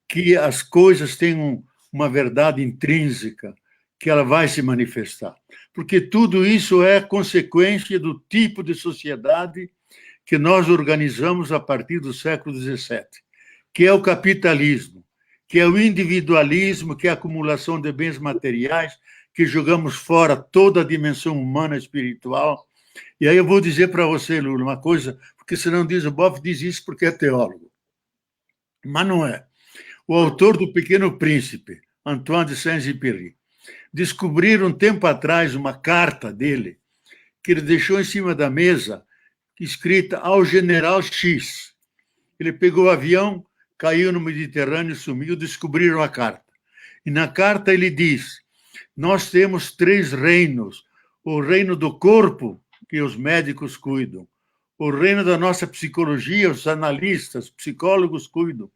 que as coisas têm uma verdade intrínseca, que ela vai se manifestar. Porque tudo isso é consequência do tipo de sociedade que nós organizamos a partir do século XVII, que é o capitalismo, que é o individualismo, que é a acumulação de bens materiais, que jogamos fora toda a dimensão humana e espiritual. E aí eu vou dizer para você, Lula, uma coisa, porque senão diz, o Boff diz isso porque é teólogo. Mas não é. O autor do Pequeno Príncipe, Antoine de Saint-Exupéry, descobriram um tempo atrás uma carta dele, que ele deixou em cima da mesa, escrita ao general X. Ele pegou o avião, caiu no Mediterrâneo, sumiu, descobriram a carta. E na carta ele diz: nós temos 3 reinos, o reino do corpo, que os médicos cuidam, o reino da nossa psicologia, os analistas, psicólogos cuidam.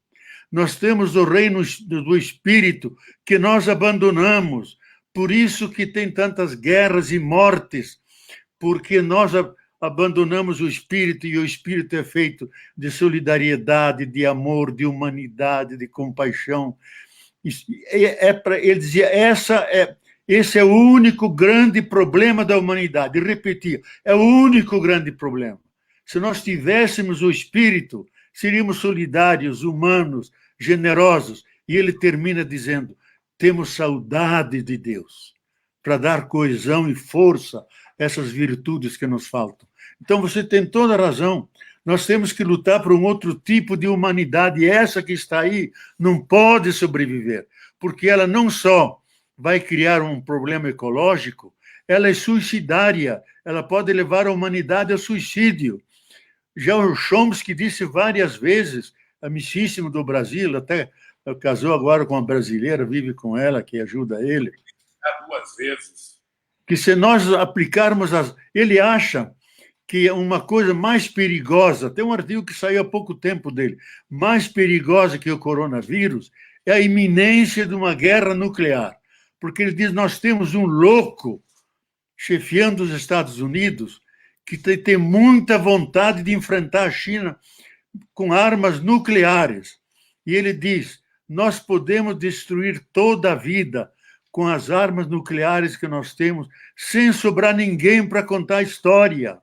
Nós temos o reino do espírito, que nós abandonamos. Por isso que tem tantas guerras e mortes, porque nós abandonamos o espírito, e o espírito é feito de solidariedade, de amor, de humanidade, de compaixão. Ele dizia, esse é o único grande problema da humanidade. E repetia, é o único grande problema. Se nós tivéssemos o espírito, seríamos solidários, humanos, generosos. E ele termina dizendo: temos saudade de Deus para dar coesão e força a essas virtudes que nos faltam. Então, você tem toda a razão. Nós temos que lutar por um outro tipo de humanidade, e essa que está aí não pode sobreviver, porque ela não só vai criar um problema ecológico, ela é suicidária, ela pode levar a humanidade ao suicídio. Já o Chomsky disse várias vezes, amicíssimo do Brasil, até casou agora com uma brasileira, vive com ela, que ajuda ele. 2 vezes. Que se nós aplicarmos ele acha que uma coisa mais perigosa, tem um artigo que saiu há pouco tempo dele, mais perigosa que o coronavírus é a iminência de uma guerra nuclear. Porque ele diz, nós temos um louco chefiando os Estados Unidos que tem muita vontade de enfrentar a China com armas nucleares. E ele diz, nós podemos destruir toda a vida com as armas nucleares que nós temos, sem sobrar ninguém para contar a história.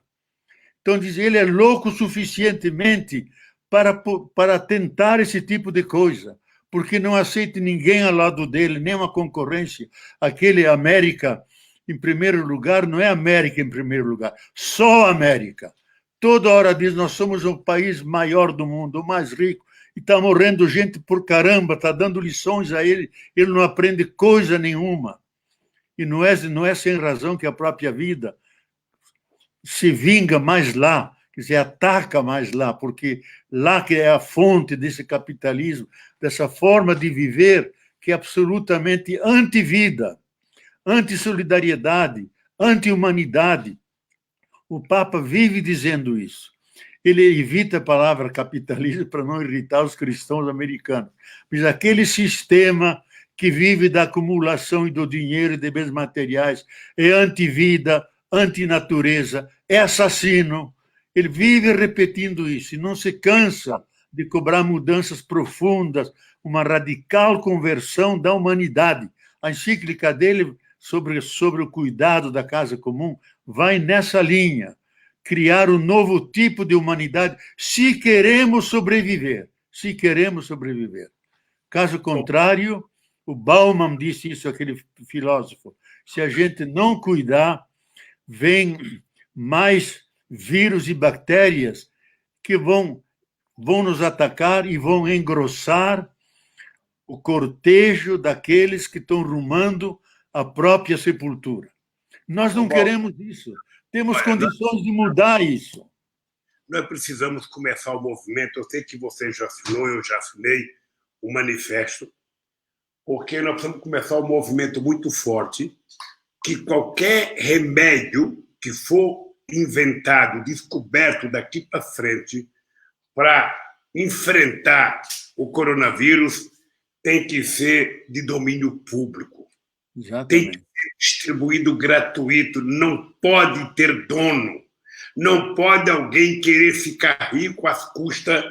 Então, diz, ele é louco suficientemente para tentar esse tipo de coisa, porque não aceita ninguém ao lado dele, nem uma concorrência. Aquele América, em primeiro lugar, não é América em primeiro lugar, só América. Toda hora diz, nós somos o país maior do mundo, o mais rico, e está morrendo gente por caramba, está dando lições a ele, ele não aprende coisa nenhuma. E não é sem razão que a própria vida se vinga mais lá, quer dizer, ataca mais lá, porque lá que é a fonte desse capitalismo, dessa forma de viver que é absolutamente anti-vida, anti-solidariedade, anti-humanidade. O Papa vive dizendo isso. Ele evita a palavra capitalismo para não irritar os cristãos americanos. Mas aquele sistema que vive da acumulação e do dinheiro e de bens materiais é anti-vida, anti-natureza, é assassino. Ele vive repetindo isso e não se cansa de cobrar mudanças profundas, uma radical conversão da humanidade. A encíclica dele sobre o cuidado da casa comum vai nessa linha, criar um novo tipo de humanidade, se queremos sobreviver, se queremos sobreviver. Caso contrário, o Bauman disse isso, aquele filósofo, se a gente não cuidar, vem mais vírus e bactérias que vão nos atacar e vão engrossar o cortejo daqueles que estão rumando à própria sepultura. Nós não queremos isso. Temos condições de mudar isso. Nós precisamos começar o movimento. Eu sei que você já assinou, eu já assinei o manifesto, porque nós precisamos começar um movimento muito forte, que qualquer remédio que for inventado, descoberto daqui para frente, para enfrentar o coronavírus, tem que ser de domínio público. Exatamente. Tem que ser distribuído gratuito, não pode ter dono. Não pode alguém querer ficar rico às custas,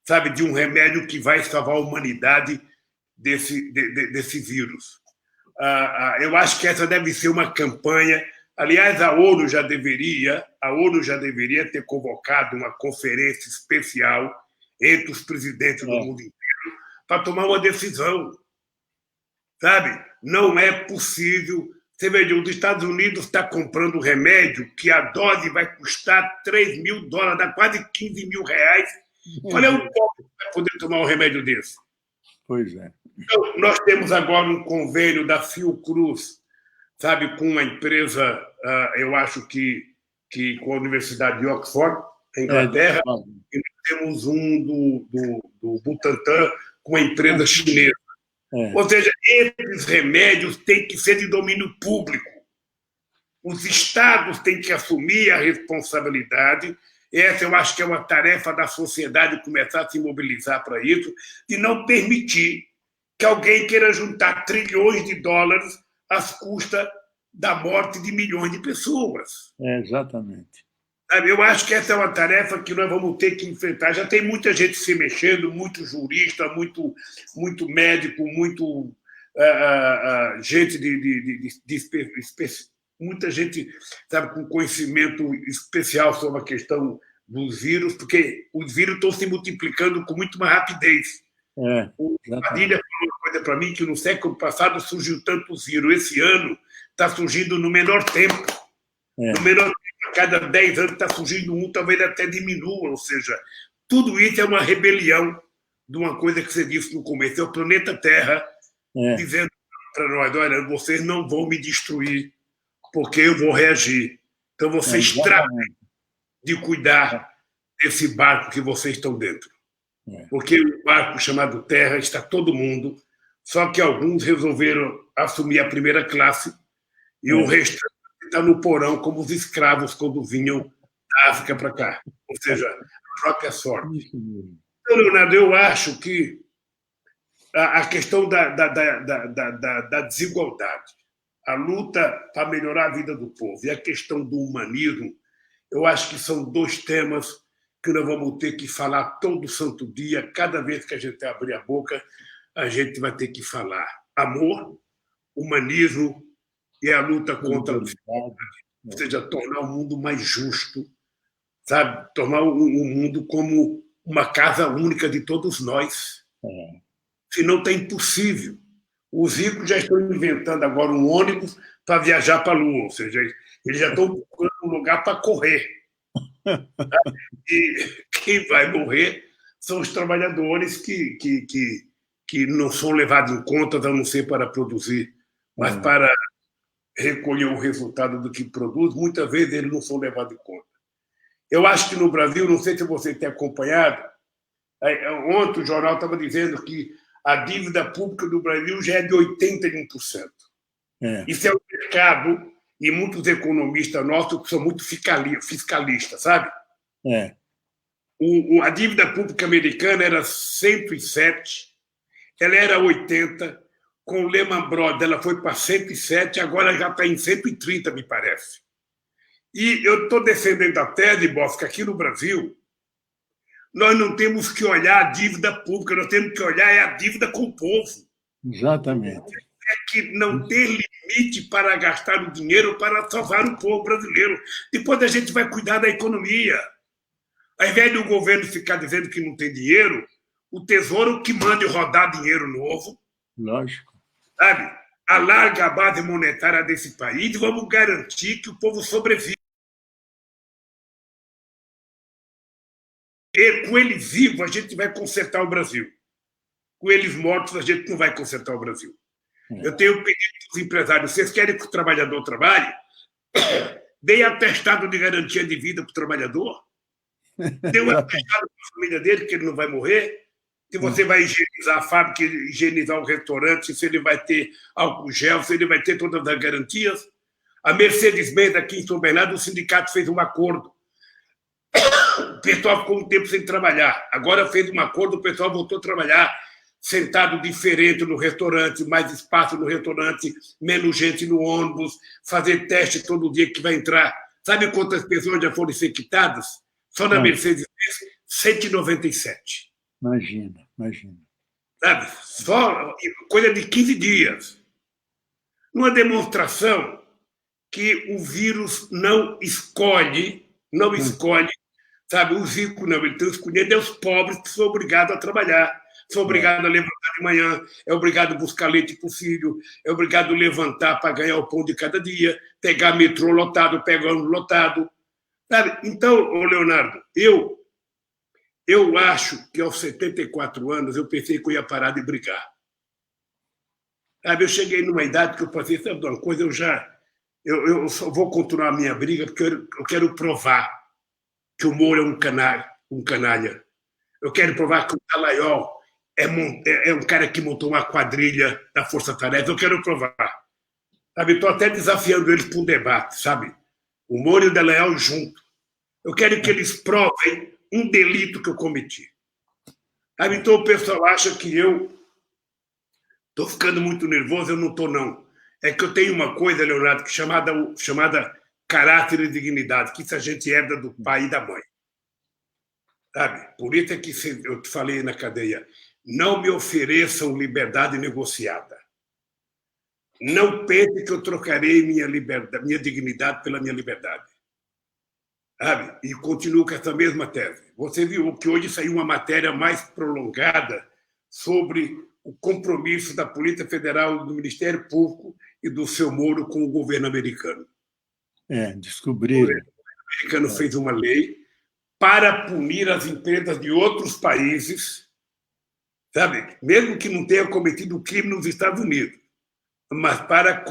sabe, de um remédio que vai salvar a humanidade desse vírus. Eu acho que essa deve ser uma campanha. Aliás, a ONU já deveria ter convocado uma conferência especial entre os presidentes do mundo inteiro para tomar uma decisão. Sabe? Não é possível. Você veja, os Estados Unidos está comprando remédio que a dose vai custar $3.000, dá quase R$15.000. Qual é o pobre que vai poder tomar um remédio desse? Pois é. Então, nós temos agora um convênio da Fiocruz, sabe, com uma empresa, eu acho que com a Universidade de Oxford, na Inglaterra, e nós temos um do Butantan com a empresa chinesa. Ou seja, esses remédios têm que ser de domínio público. Os estados têm que assumir a responsabilidade. Essa eu acho que é uma tarefa da sociedade começar a se mobilizar para isso, de não permitir que alguém queira juntar trilhões de dólares às custas da morte de milhões de pessoas. Exatamente. Eu acho que essa é uma tarefa que nós vamos ter que enfrentar. Já tem muita gente se mexendo, muito jurista, muito médico, muito gente muita gente, sabe, com conhecimento especial sobre a questão dos vírus, porque os vírus estão se multiplicando com muito mais rapidez. O Padilha falou uma coisa para mim, que no século passado surgiu tantos vírus. Esse ano está surgindo no menor tempo. No menor tempo, a cada 10 anos está surgindo um, talvez até diminua. Ou seja, tudo isso é uma rebelião de uma coisa que você disse no começo. É o planeta Terra dizendo para nós, olha, vocês não vão me destruir, porque eu vou reagir. Então, vocês tratem de cuidar desse barco que vocês estão dentro. Porque o barco chamado Terra está todo mundo, só que alguns resolveram assumir a primeira classe e o restante está no porão, como os escravos quando vinham da África para cá. Ou seja, a própria sorte. Então, Leonardo, eu acho que a questão da desigualdade, a luta para melhorar a vida do povo e a questão do humanismo, eu acho que são dois temas que nós vamos ter que falar todo santo dia. Cada vez que a gente abrir a boca, a gente vai ter que falar amor, humanismo e a luta contra a desigualdade. Ou seja, tornar o mundo mais justo, sabe? Tornar o mundo como uma casa única de todos nós. Senão está impossível. Os ricos já estão inventando agora um ônibus para viajar para a Lua, ou seja, eles já estão procurando um lugar para correr. E quem vai morrer são os trabalhadores que não são levados em conta, a não ser para produzir, mas para recolher o resultado do que produz. Muitas vezes eles não são levados em conta. Eu acho que no Brasil, não sei se você tem acompanhado, ontem o jornal estava dizendo que a dívida pública do Brasil já é de 81%. Isso é um mercado, e muitos economistas nossos são muito fiscalistas, sabe? A dívida pública americana era 107, ela era 80, com o Lehman Brothers ela foi para 107, agora já está em 130, me parece. E eu estou defendendo a tese, Bosco, aqui no Brasil, nós não temos que olhar a dívida pública, nós temos que olhar a dívida com o povo. Exatamente. que não ter limite para gastar o dinheiro para salvar o povo brasileiro. Depois a gente vai cuidar da economia. Ao invés do governo ficar dizendo que não tem dinheiro, o Tesouro que mande rodar dinheiro novo. Lógico. Sabe? Alarga a base monetária desse país e vamos garantir que o povo sobreviva. E com eles vivos, a gente vai consertar o Brasil. Com eles mortos, a gente não vai consertar o Brasil. Eu tenho pedido para os empresários, vocês querem que o trabalhador trabalhe? Dê atestado de garantia de vida para o trabalhador. Dê um atestado para a família dele, que ele não vai morrer. Se você vai higienizar a fábrica, higienizar o restaurante, se ele vai ter álcool gel, se ele vai ter todas as garantias. A Mercedes-Benz, aqui em São Bernardo, o sindicato fez um acordo. O pessoal ficou um tempo sem trabalhar. Agora fez um acordo, o pessoal voltou a trabalhar sentado diferente no restaurante, mais espaço no restaurante, menos gente no ônibus, fazer teste todo dia que vai entrar. Sabe quantas pessoas já foram infectadas? Só na Mercedes-Benz, 197. Imagina. Sabe? Só coisa de 15 dias. Numa demonstração que o vírus não escolhe, sabe? Os ricos não, ele está escolhendo os pobres que são obrigados a trabalhar. São obrigados a levantar de manhã, é obrigado a buscar leite para o filho, é obrigado a levantar para ganhar o pão de cada dia, pegar metrô lotado, pegar ônibus lotado. Sabe? Então, Leonardo, eu acho que aos 74 anos eu pensei que eu ia parar de brigar. Sabe? Eu cheguei numa idade que eu pensei, sabe de uma coisa, eu só vou continuar a minha briga porque eu quero provar que o Moro é um canalha. Eu quero provar que o Dallagnol é um cara que montou uma quadrilha da Força Tarefa. Eu quero provar. Sabe? Estou até desafiando eles para um debate, sabe? O Moro e o Dallagnol junto. Eu quero que eles provem um delito que eu cometi. Sabe? Então o pessoal acha que eu estou ficando muito nervoso. Eu não estou, não. É que eu tenho uma coisa, Leonardo, chamada caráter e dignidade, que isso a gente herda do pai e da mãe. Sabe? Por isso é que eu te falei na cadeia, não me ofereçam liberdade negociada. Não pense que eu trocarei minha dignidade pela minha liberdade. Sabe? E continuo com essa mesma tese. Você viu que hoje saiu uma matéria mais prolongada sobre o compromisso da Polícia Federal, do Ministério Público e do seu Moro com o governo americano. Descobriram. O governo americano fez uma lei para punir as empresas de outros países, sabe? Mesmo que não tenha cometido crime nos Estados Unidos, mas para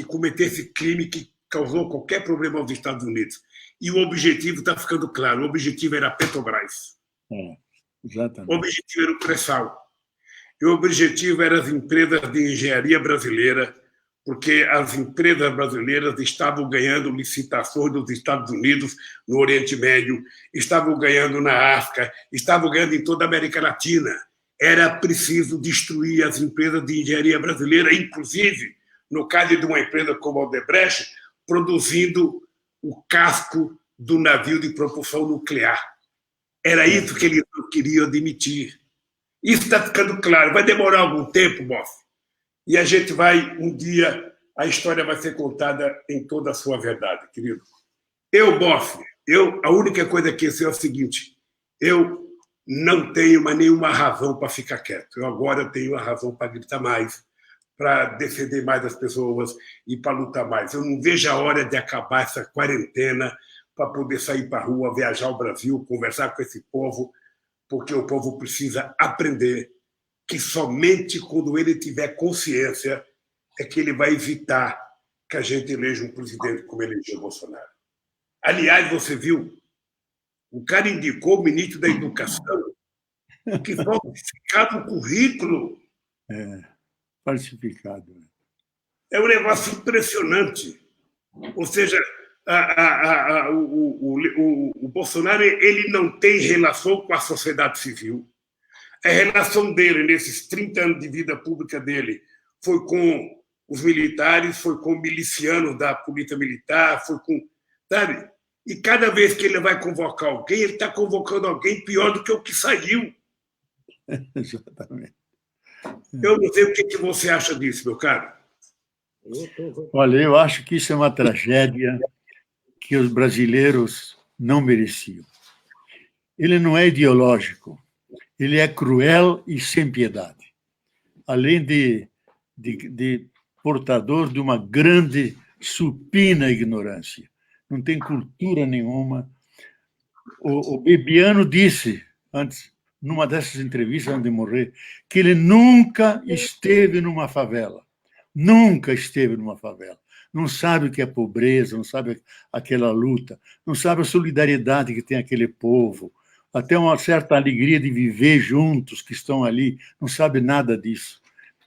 cometesse crime que causou qualquer problema aos Estados Unidos. E o objetivo está ficando claro, o objetivo era a Petrobras. Exatamente. O objetivo era o pré-sal. E o objetivo era as empresas de engenharia brasileira, porque as empresas brasileiras estavam ganhando licitações dos Estados Unidos no Oriente Médio, estavam ganhando na África, estavam ganhando em toda a América Latina. Era preciso destruir as empresas de engenharia brasileira, inclusive, no caso de uma empresa como a Odebrecht, produzindo o casco do navio de propulsão nuclear. Era isso que eles não queriam admitir. Isso está ficando claro. Vai demorar algum tempo, Boff. E a gente vai, um dia, a história vai ser contada em toda a sua verdade, querido. Boff, a única coisa que eu sei é o seguinte, eu não tenho mais nenhuma razão para ficar quieto. Eu agora tenho a razão para gritar mais, para defender mais as pessoas e para lutar mais. Eu não vejo a hora de acabar essa quarentena para poder sair para a rua, viajar ao Brasil, conversar com esse povo, porque o povo precisa aprender que somente quando ele tiver consciência é que ele vai evitar que a gente eleja um presidente como elegeu Bolsonaro. Aliás, você viu, o cara indicou o ministro da Educação que falsificava o currículo. Falsificado. É um negócio impressionante. Ou seja, o Bolsonaro ele não tem relação com a sociedade civil. A relação dele, nesses 30 anos de vida pública dele, foi com os militares, foi com milicianos da polícia militar, foi com... Sabe? E cada vez que ele vai convocar alguém, ele está convocando alguém pior do que o que saiu. Exatamente. Eu não sei o que você acha disso, meu caro. Olha, eu acho que isso é uma tragédia que os brasileiros não mereciam. Ele não é ideológico, ele é cruel e sem piedade. Além de portador de uma grande, supina ignorância. Não tem cultura nenhuma. O Bebiano disse, antes, numa dessas entrevistas, antes de morrer, que ele nunca esteve numa favela. Nunca esteve numa favela. Não sabe o que é pobreza, não sabe aquela luta, não sabe a solidariedade que tem aquele povo, até uma certa alegria de viver juntos que estão ali, não sabe nada disso.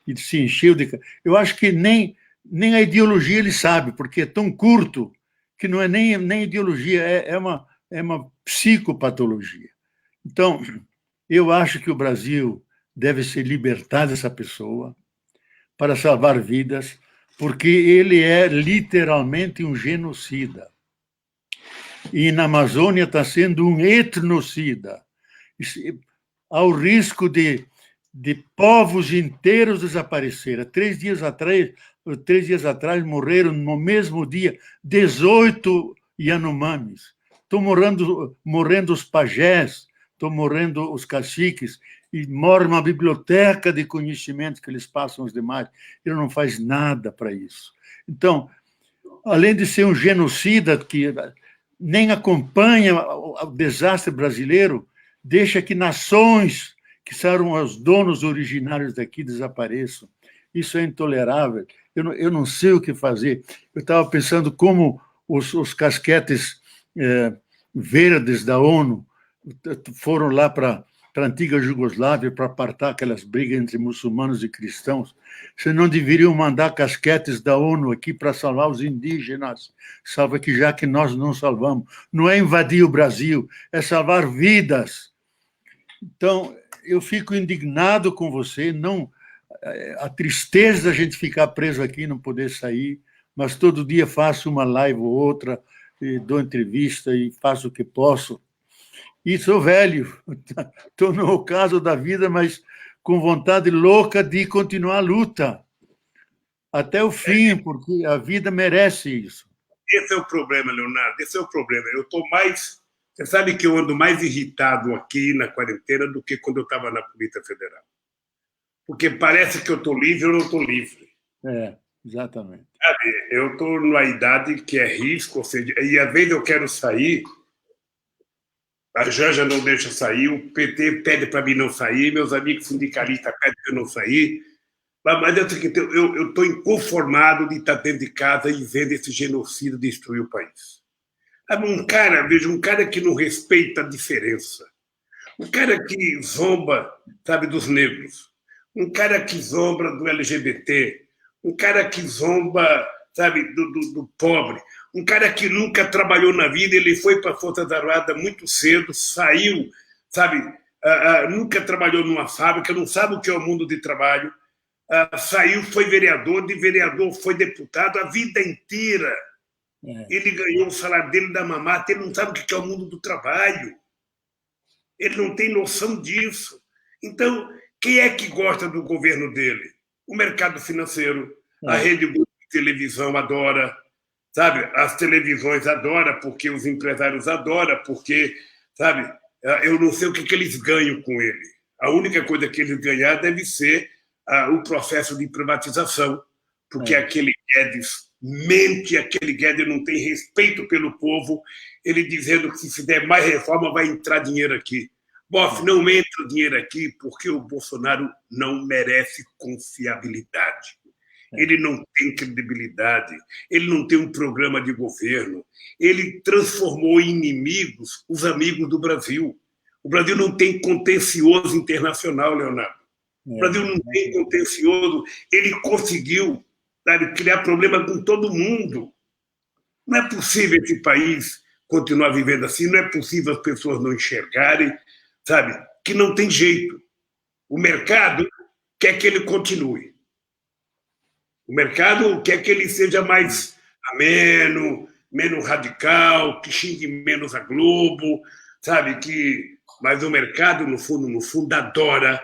E se encheu de... Eu acho que nem a ideologia ele sabe, porque é tão curto que não é nem ideologia, é uma psicopatologia. Então, eu acho que o Brasil deve ser libertar dessa pessoa para salvar vidas, porque ele é literalmente um genocida. E na Amazônia está sendo um etnocida. Há o risco de povos inteiros desaparecerem. 3 dias atrás morreram no mesmo dia 18 Yanomamis. Estão morrendo os pajés, estão morrendo os caciques, e morre uma biblioteca de conhecimento que eles passam aos demais. Ele não faz nada para isso. Então, além de ser um genocida que nem acompanha o desastre brasileiro, deixa que nações que são os donos originários daqui desapareçam. Isso é intolerável. Eu não sei o que fazer. Eu estava pensando como os casquetes verdes da ONU foram lá para a antiga Jugoslávia para apartar aquelas brigas entre muçulmanos e cristãos. Vocês não deveriam mandar casquetes da ONU aqui para salvar os indígenas, salva que já que nós não salvamos. Não é invadir o Brasil, é salvar vidas. Então, eu fico indignado com você, não a tristeza da gente ficar preso aqui e não poder sair, mas todo dia faço uma live ou outra, e dou entrevista e faço o que posso. E sou velho, estou no ocaso da vida, mas com vontade louca de continuar a luta até o fim, porque a vida merece isso. Esse é o problema, Leonardo, esse é o problema. Eu estou mais... Você sabe que eu ando mais irritado aqui na quarentena do que quando eu estava na Polícia Federal. Porque parece que eu estou livre ou não estou livre. Exatamente. Sabe, eu estou numa idade que é risco, ou seja, e às vezes eu quero sair, a Janja não deixa sair, o PT pede para mim não sair, meus amigos sindicalistas pedem para eu não sair, mas é o seguinte, eu estou inconformado de estar dentro de casa e vendo esse genocídio destruir o país. Um cara que não respeita a diferença, um cara que zomba, sabe, dos negros, um cara que zomba do LGBT, um cara que zomba, sabe, do pobre, um cara que nunca trabalhou na vida, ele foi para a Força Armada muito cedo, saiu, sabe, nunca trabalhou numa fábrica, não sabe o que é o mundo de trabalho, saiu, foi vereador, de vereador foi deputado a vida inteira. Ele ganhou o salário dele da mamata, ele não sabe o que é o mundo do trabalho. Ele não tem noção disso. Então, quem é que gosta do governo dele? O mercado financeiro, a Rede Globo de televisão adora, sabe? As televisões adoram, porque os empresários adoram, porque, sabe? Eu não sei o que eles ganham com ele. A única coisa que eles ganhar deve ser o processo de privatização, porque aquele Guedes mente, aquele Guedes não tem respeito pelo povo, ele dizendo que se fizer mais reforma vai entrar dinheiro aqui. Bof, não entra dinheiro aqui porque o Bolsonaro não merece confiabilidade. Ele não tem credibilidade, ele não tem um programa de governo, ele transformou em inimigos os amigos do Brasil. O Brasil não tem contencioso internacional, Leonardo. O Brasil não tem contencioso, ele conseguiu, sabe, criar problema com todo mundo. Não é possível esse país continuar vivendo assim, não é possível as pessoas não enxergarem, sabe, que não tem jeito. O mercado quer que ele continue. O mercado quer que ele seja mais ameno, menos radical, que xingue menos a Globo, sabe, mas o mercado, no fundo, adora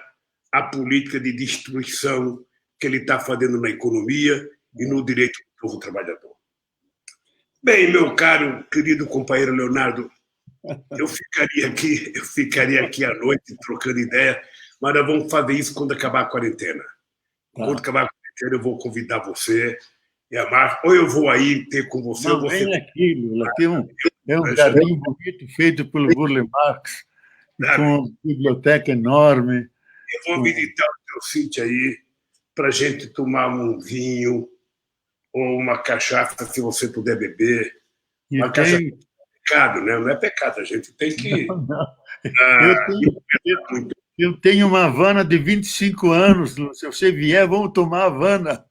a política de destruição que ele está fazendo na economia e no direito do povo trabalhador. Bem, meu caro, querido companheiro Leonardo, eu ficaria aqui à noite trocando ideia, mas nós vamos fazer isso quando acabar a quarentena. Quando acabar a quarentena, eu vou convidar você e a Márcia, ou eu vou aí ter com você. Não, vem aqui, Lula. Tem um jardim bonito feito pelo Burle Marx, com uma biblioteca enorme. Eu vou visitar o teu sítio aí para a gente tomar um vinho ou uma cachaça, se você puder beber. Uma cachaça é pecado, né? Não é pecado, a gente tem que... Eu tenho uma Havana de 25 anos. Se você vier, vamos tomar Havana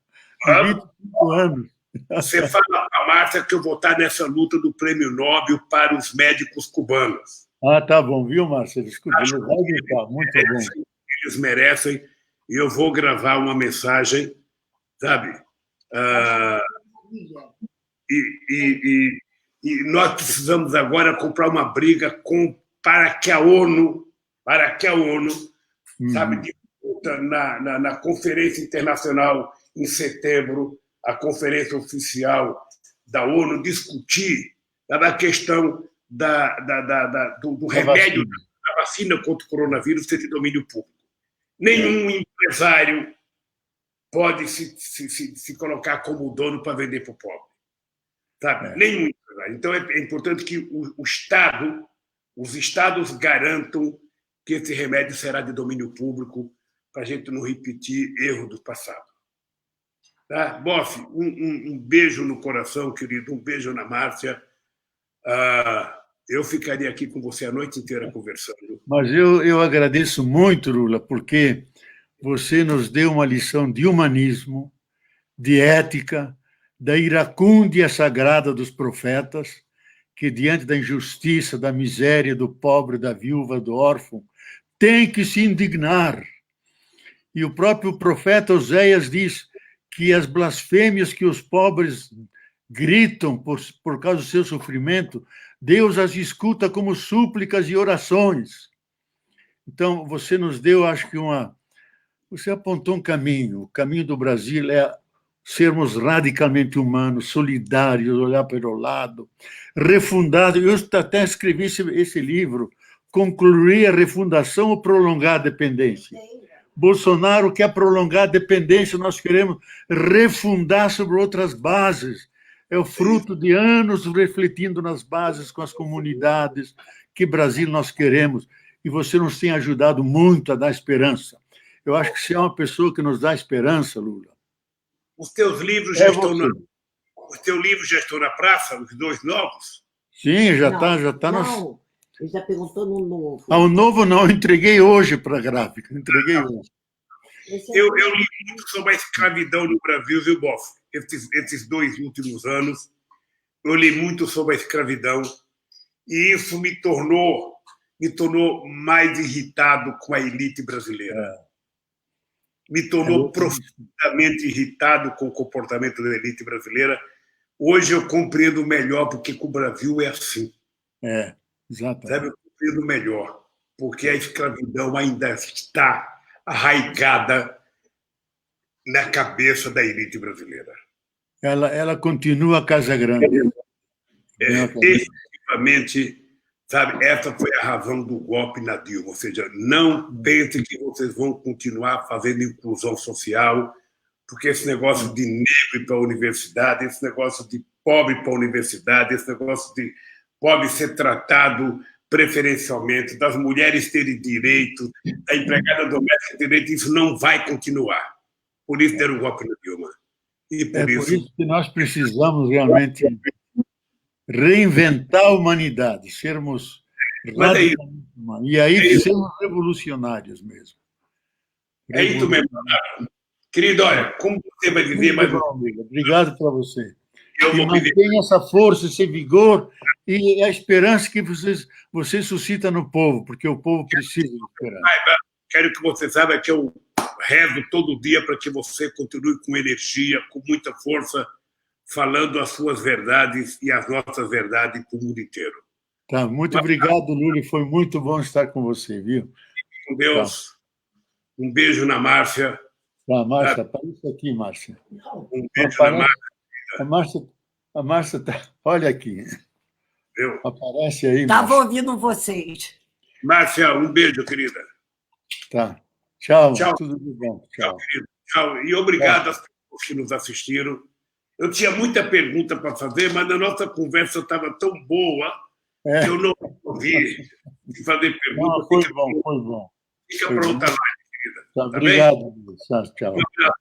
de 25 anos. Você fala para a Márcia que eu vou estar nessa luta do Prêmio Nobel para os médicos cubanos. Ah, tá bom, viu, Márcia? Desculpa, ele vai gritar, muito bom. Eles merecem, e eu vou gravar uma mensagem, sabe? E nós precisamos agora comprar uma briga para que a ONU, sabe, discuta na Conferência Internacional em setembro, a conferência oficial da ONU, discutir a questão do remédio, da vacina contra o coronavírus ser de domínio público. Nenhum empresário pode se colocar como dono para vender para o pobre. Sabe? Nenhum empresário. Então, é importante que os estados garantam que esse remédio será de domínio público para a gente não repetir erro do passado. Tá? Boff, um beijo no coração, querido, um beijo na Márcia. Eu ficaria aqui com você a noite inteira conversando. Mas eu agradeço muito, Lula, porque você nos deu uma lição de humanismo, de ética, da iracúndia sagrada dos profetas, que diante da injustiça, da miséria, do pobre, da viúva, do órfão, tem que se indignar. E o próprio profeta Oséias diz que as blasfêmias que os pobres gritam por causa do seu sofrimento, Deus as escuta como súplicas e orações. Então, você nos deu, acho que você apontou um caminho. O caminho do Brasil é sermos radicalmente humanos, solidários, olhar para o lado, refundado. Eu até escrevi esse livro, Concluir a Refundação ou Prolongar a Dependência. Bolsonaro quer prolongar a dependência, nós queremos refundar sobre outras bases. É o fruto de anos refletindo nas bases com as comunidades, que Brasil nós queremos. E você nos tem ajudado muito a dar esperança. Eu acho que você é uma pessoa que nos dá esperança, Lula. Os teus livros já estão na praça, os 2 novos? Sim, já está. Não, ele já perguntou no novo. O novo não, eu entreguei hoje para a gráfica. Eu li muito sobre a escravidão no Brasil, viu, Boff? Esses 2 últimos anos, eu li muito sobre a escravidão e isso me tornou mais irritado com a elite brasileira. Me tornou profundamente irritado com o comportamento da elite brasileira. Hoje eu compreendo melhor porque o Brasil é assim. Exatamente. Sabe? Eu compreendo melhor, porque a escravidão ainda está arraigada na cabeça da elite brasileira. Ela continua Casa Grande. Efetivamente, sabe, essa foi a razão do golpe na Dilma. Ou seja, não pensem que vocês vão continuar fazendo inclusão social, porque esse negócio de negro para a universidade, esse negócio de pobre para a universidade, esse negócio de pobre ser tratado preferencialmente, das mulheres terem direito, da empregada doméstica ter direito, isso não vai continuar. Por isso deram o golpe na Dilma. E por isso que nós precisamos realmente reinventar a humanidade, sermos radicalmente humanos. E aí sermos revolucionários mesmo. É isso mesmo. Querido, olha, como você vai viver mais um... Obrigado para você. E mantenha essa força, esse vigor e a esperança que você suscita no povo, porque o povo precisa de esperança. Quero que você saiba que eu rezo todo dia para que você continue com energia, com muita força, falando as suas verdades e as nossas verdades para o mundo inteiro. Tá, muito obrigado, Lula, foi muito bom estar com você, viu? Com Deus. Tá. Um beijo na Márcia. Tá, Márcia, aparece aqui, Márcia. Um beijo na Márcia. A Márcia tá... Olha aqui. Viu? Aparece aí, Estava Márcia. ouvindo vocês. Márcia, um beijo, querida. Tá. Tchau, Tchau. tudo de bom. Tchau, Tchau. querido. Tchau. E obrigado às pessoas que nos assistiram. Eu tinha muita pergunta para fazer, mas a nossa conversa estava tão boa que eu não ouvi fazer perguntas. Não, foi bom. Fica para outra live, querida. Tá, Tá obrigado. bem? Tchau. Um abraço.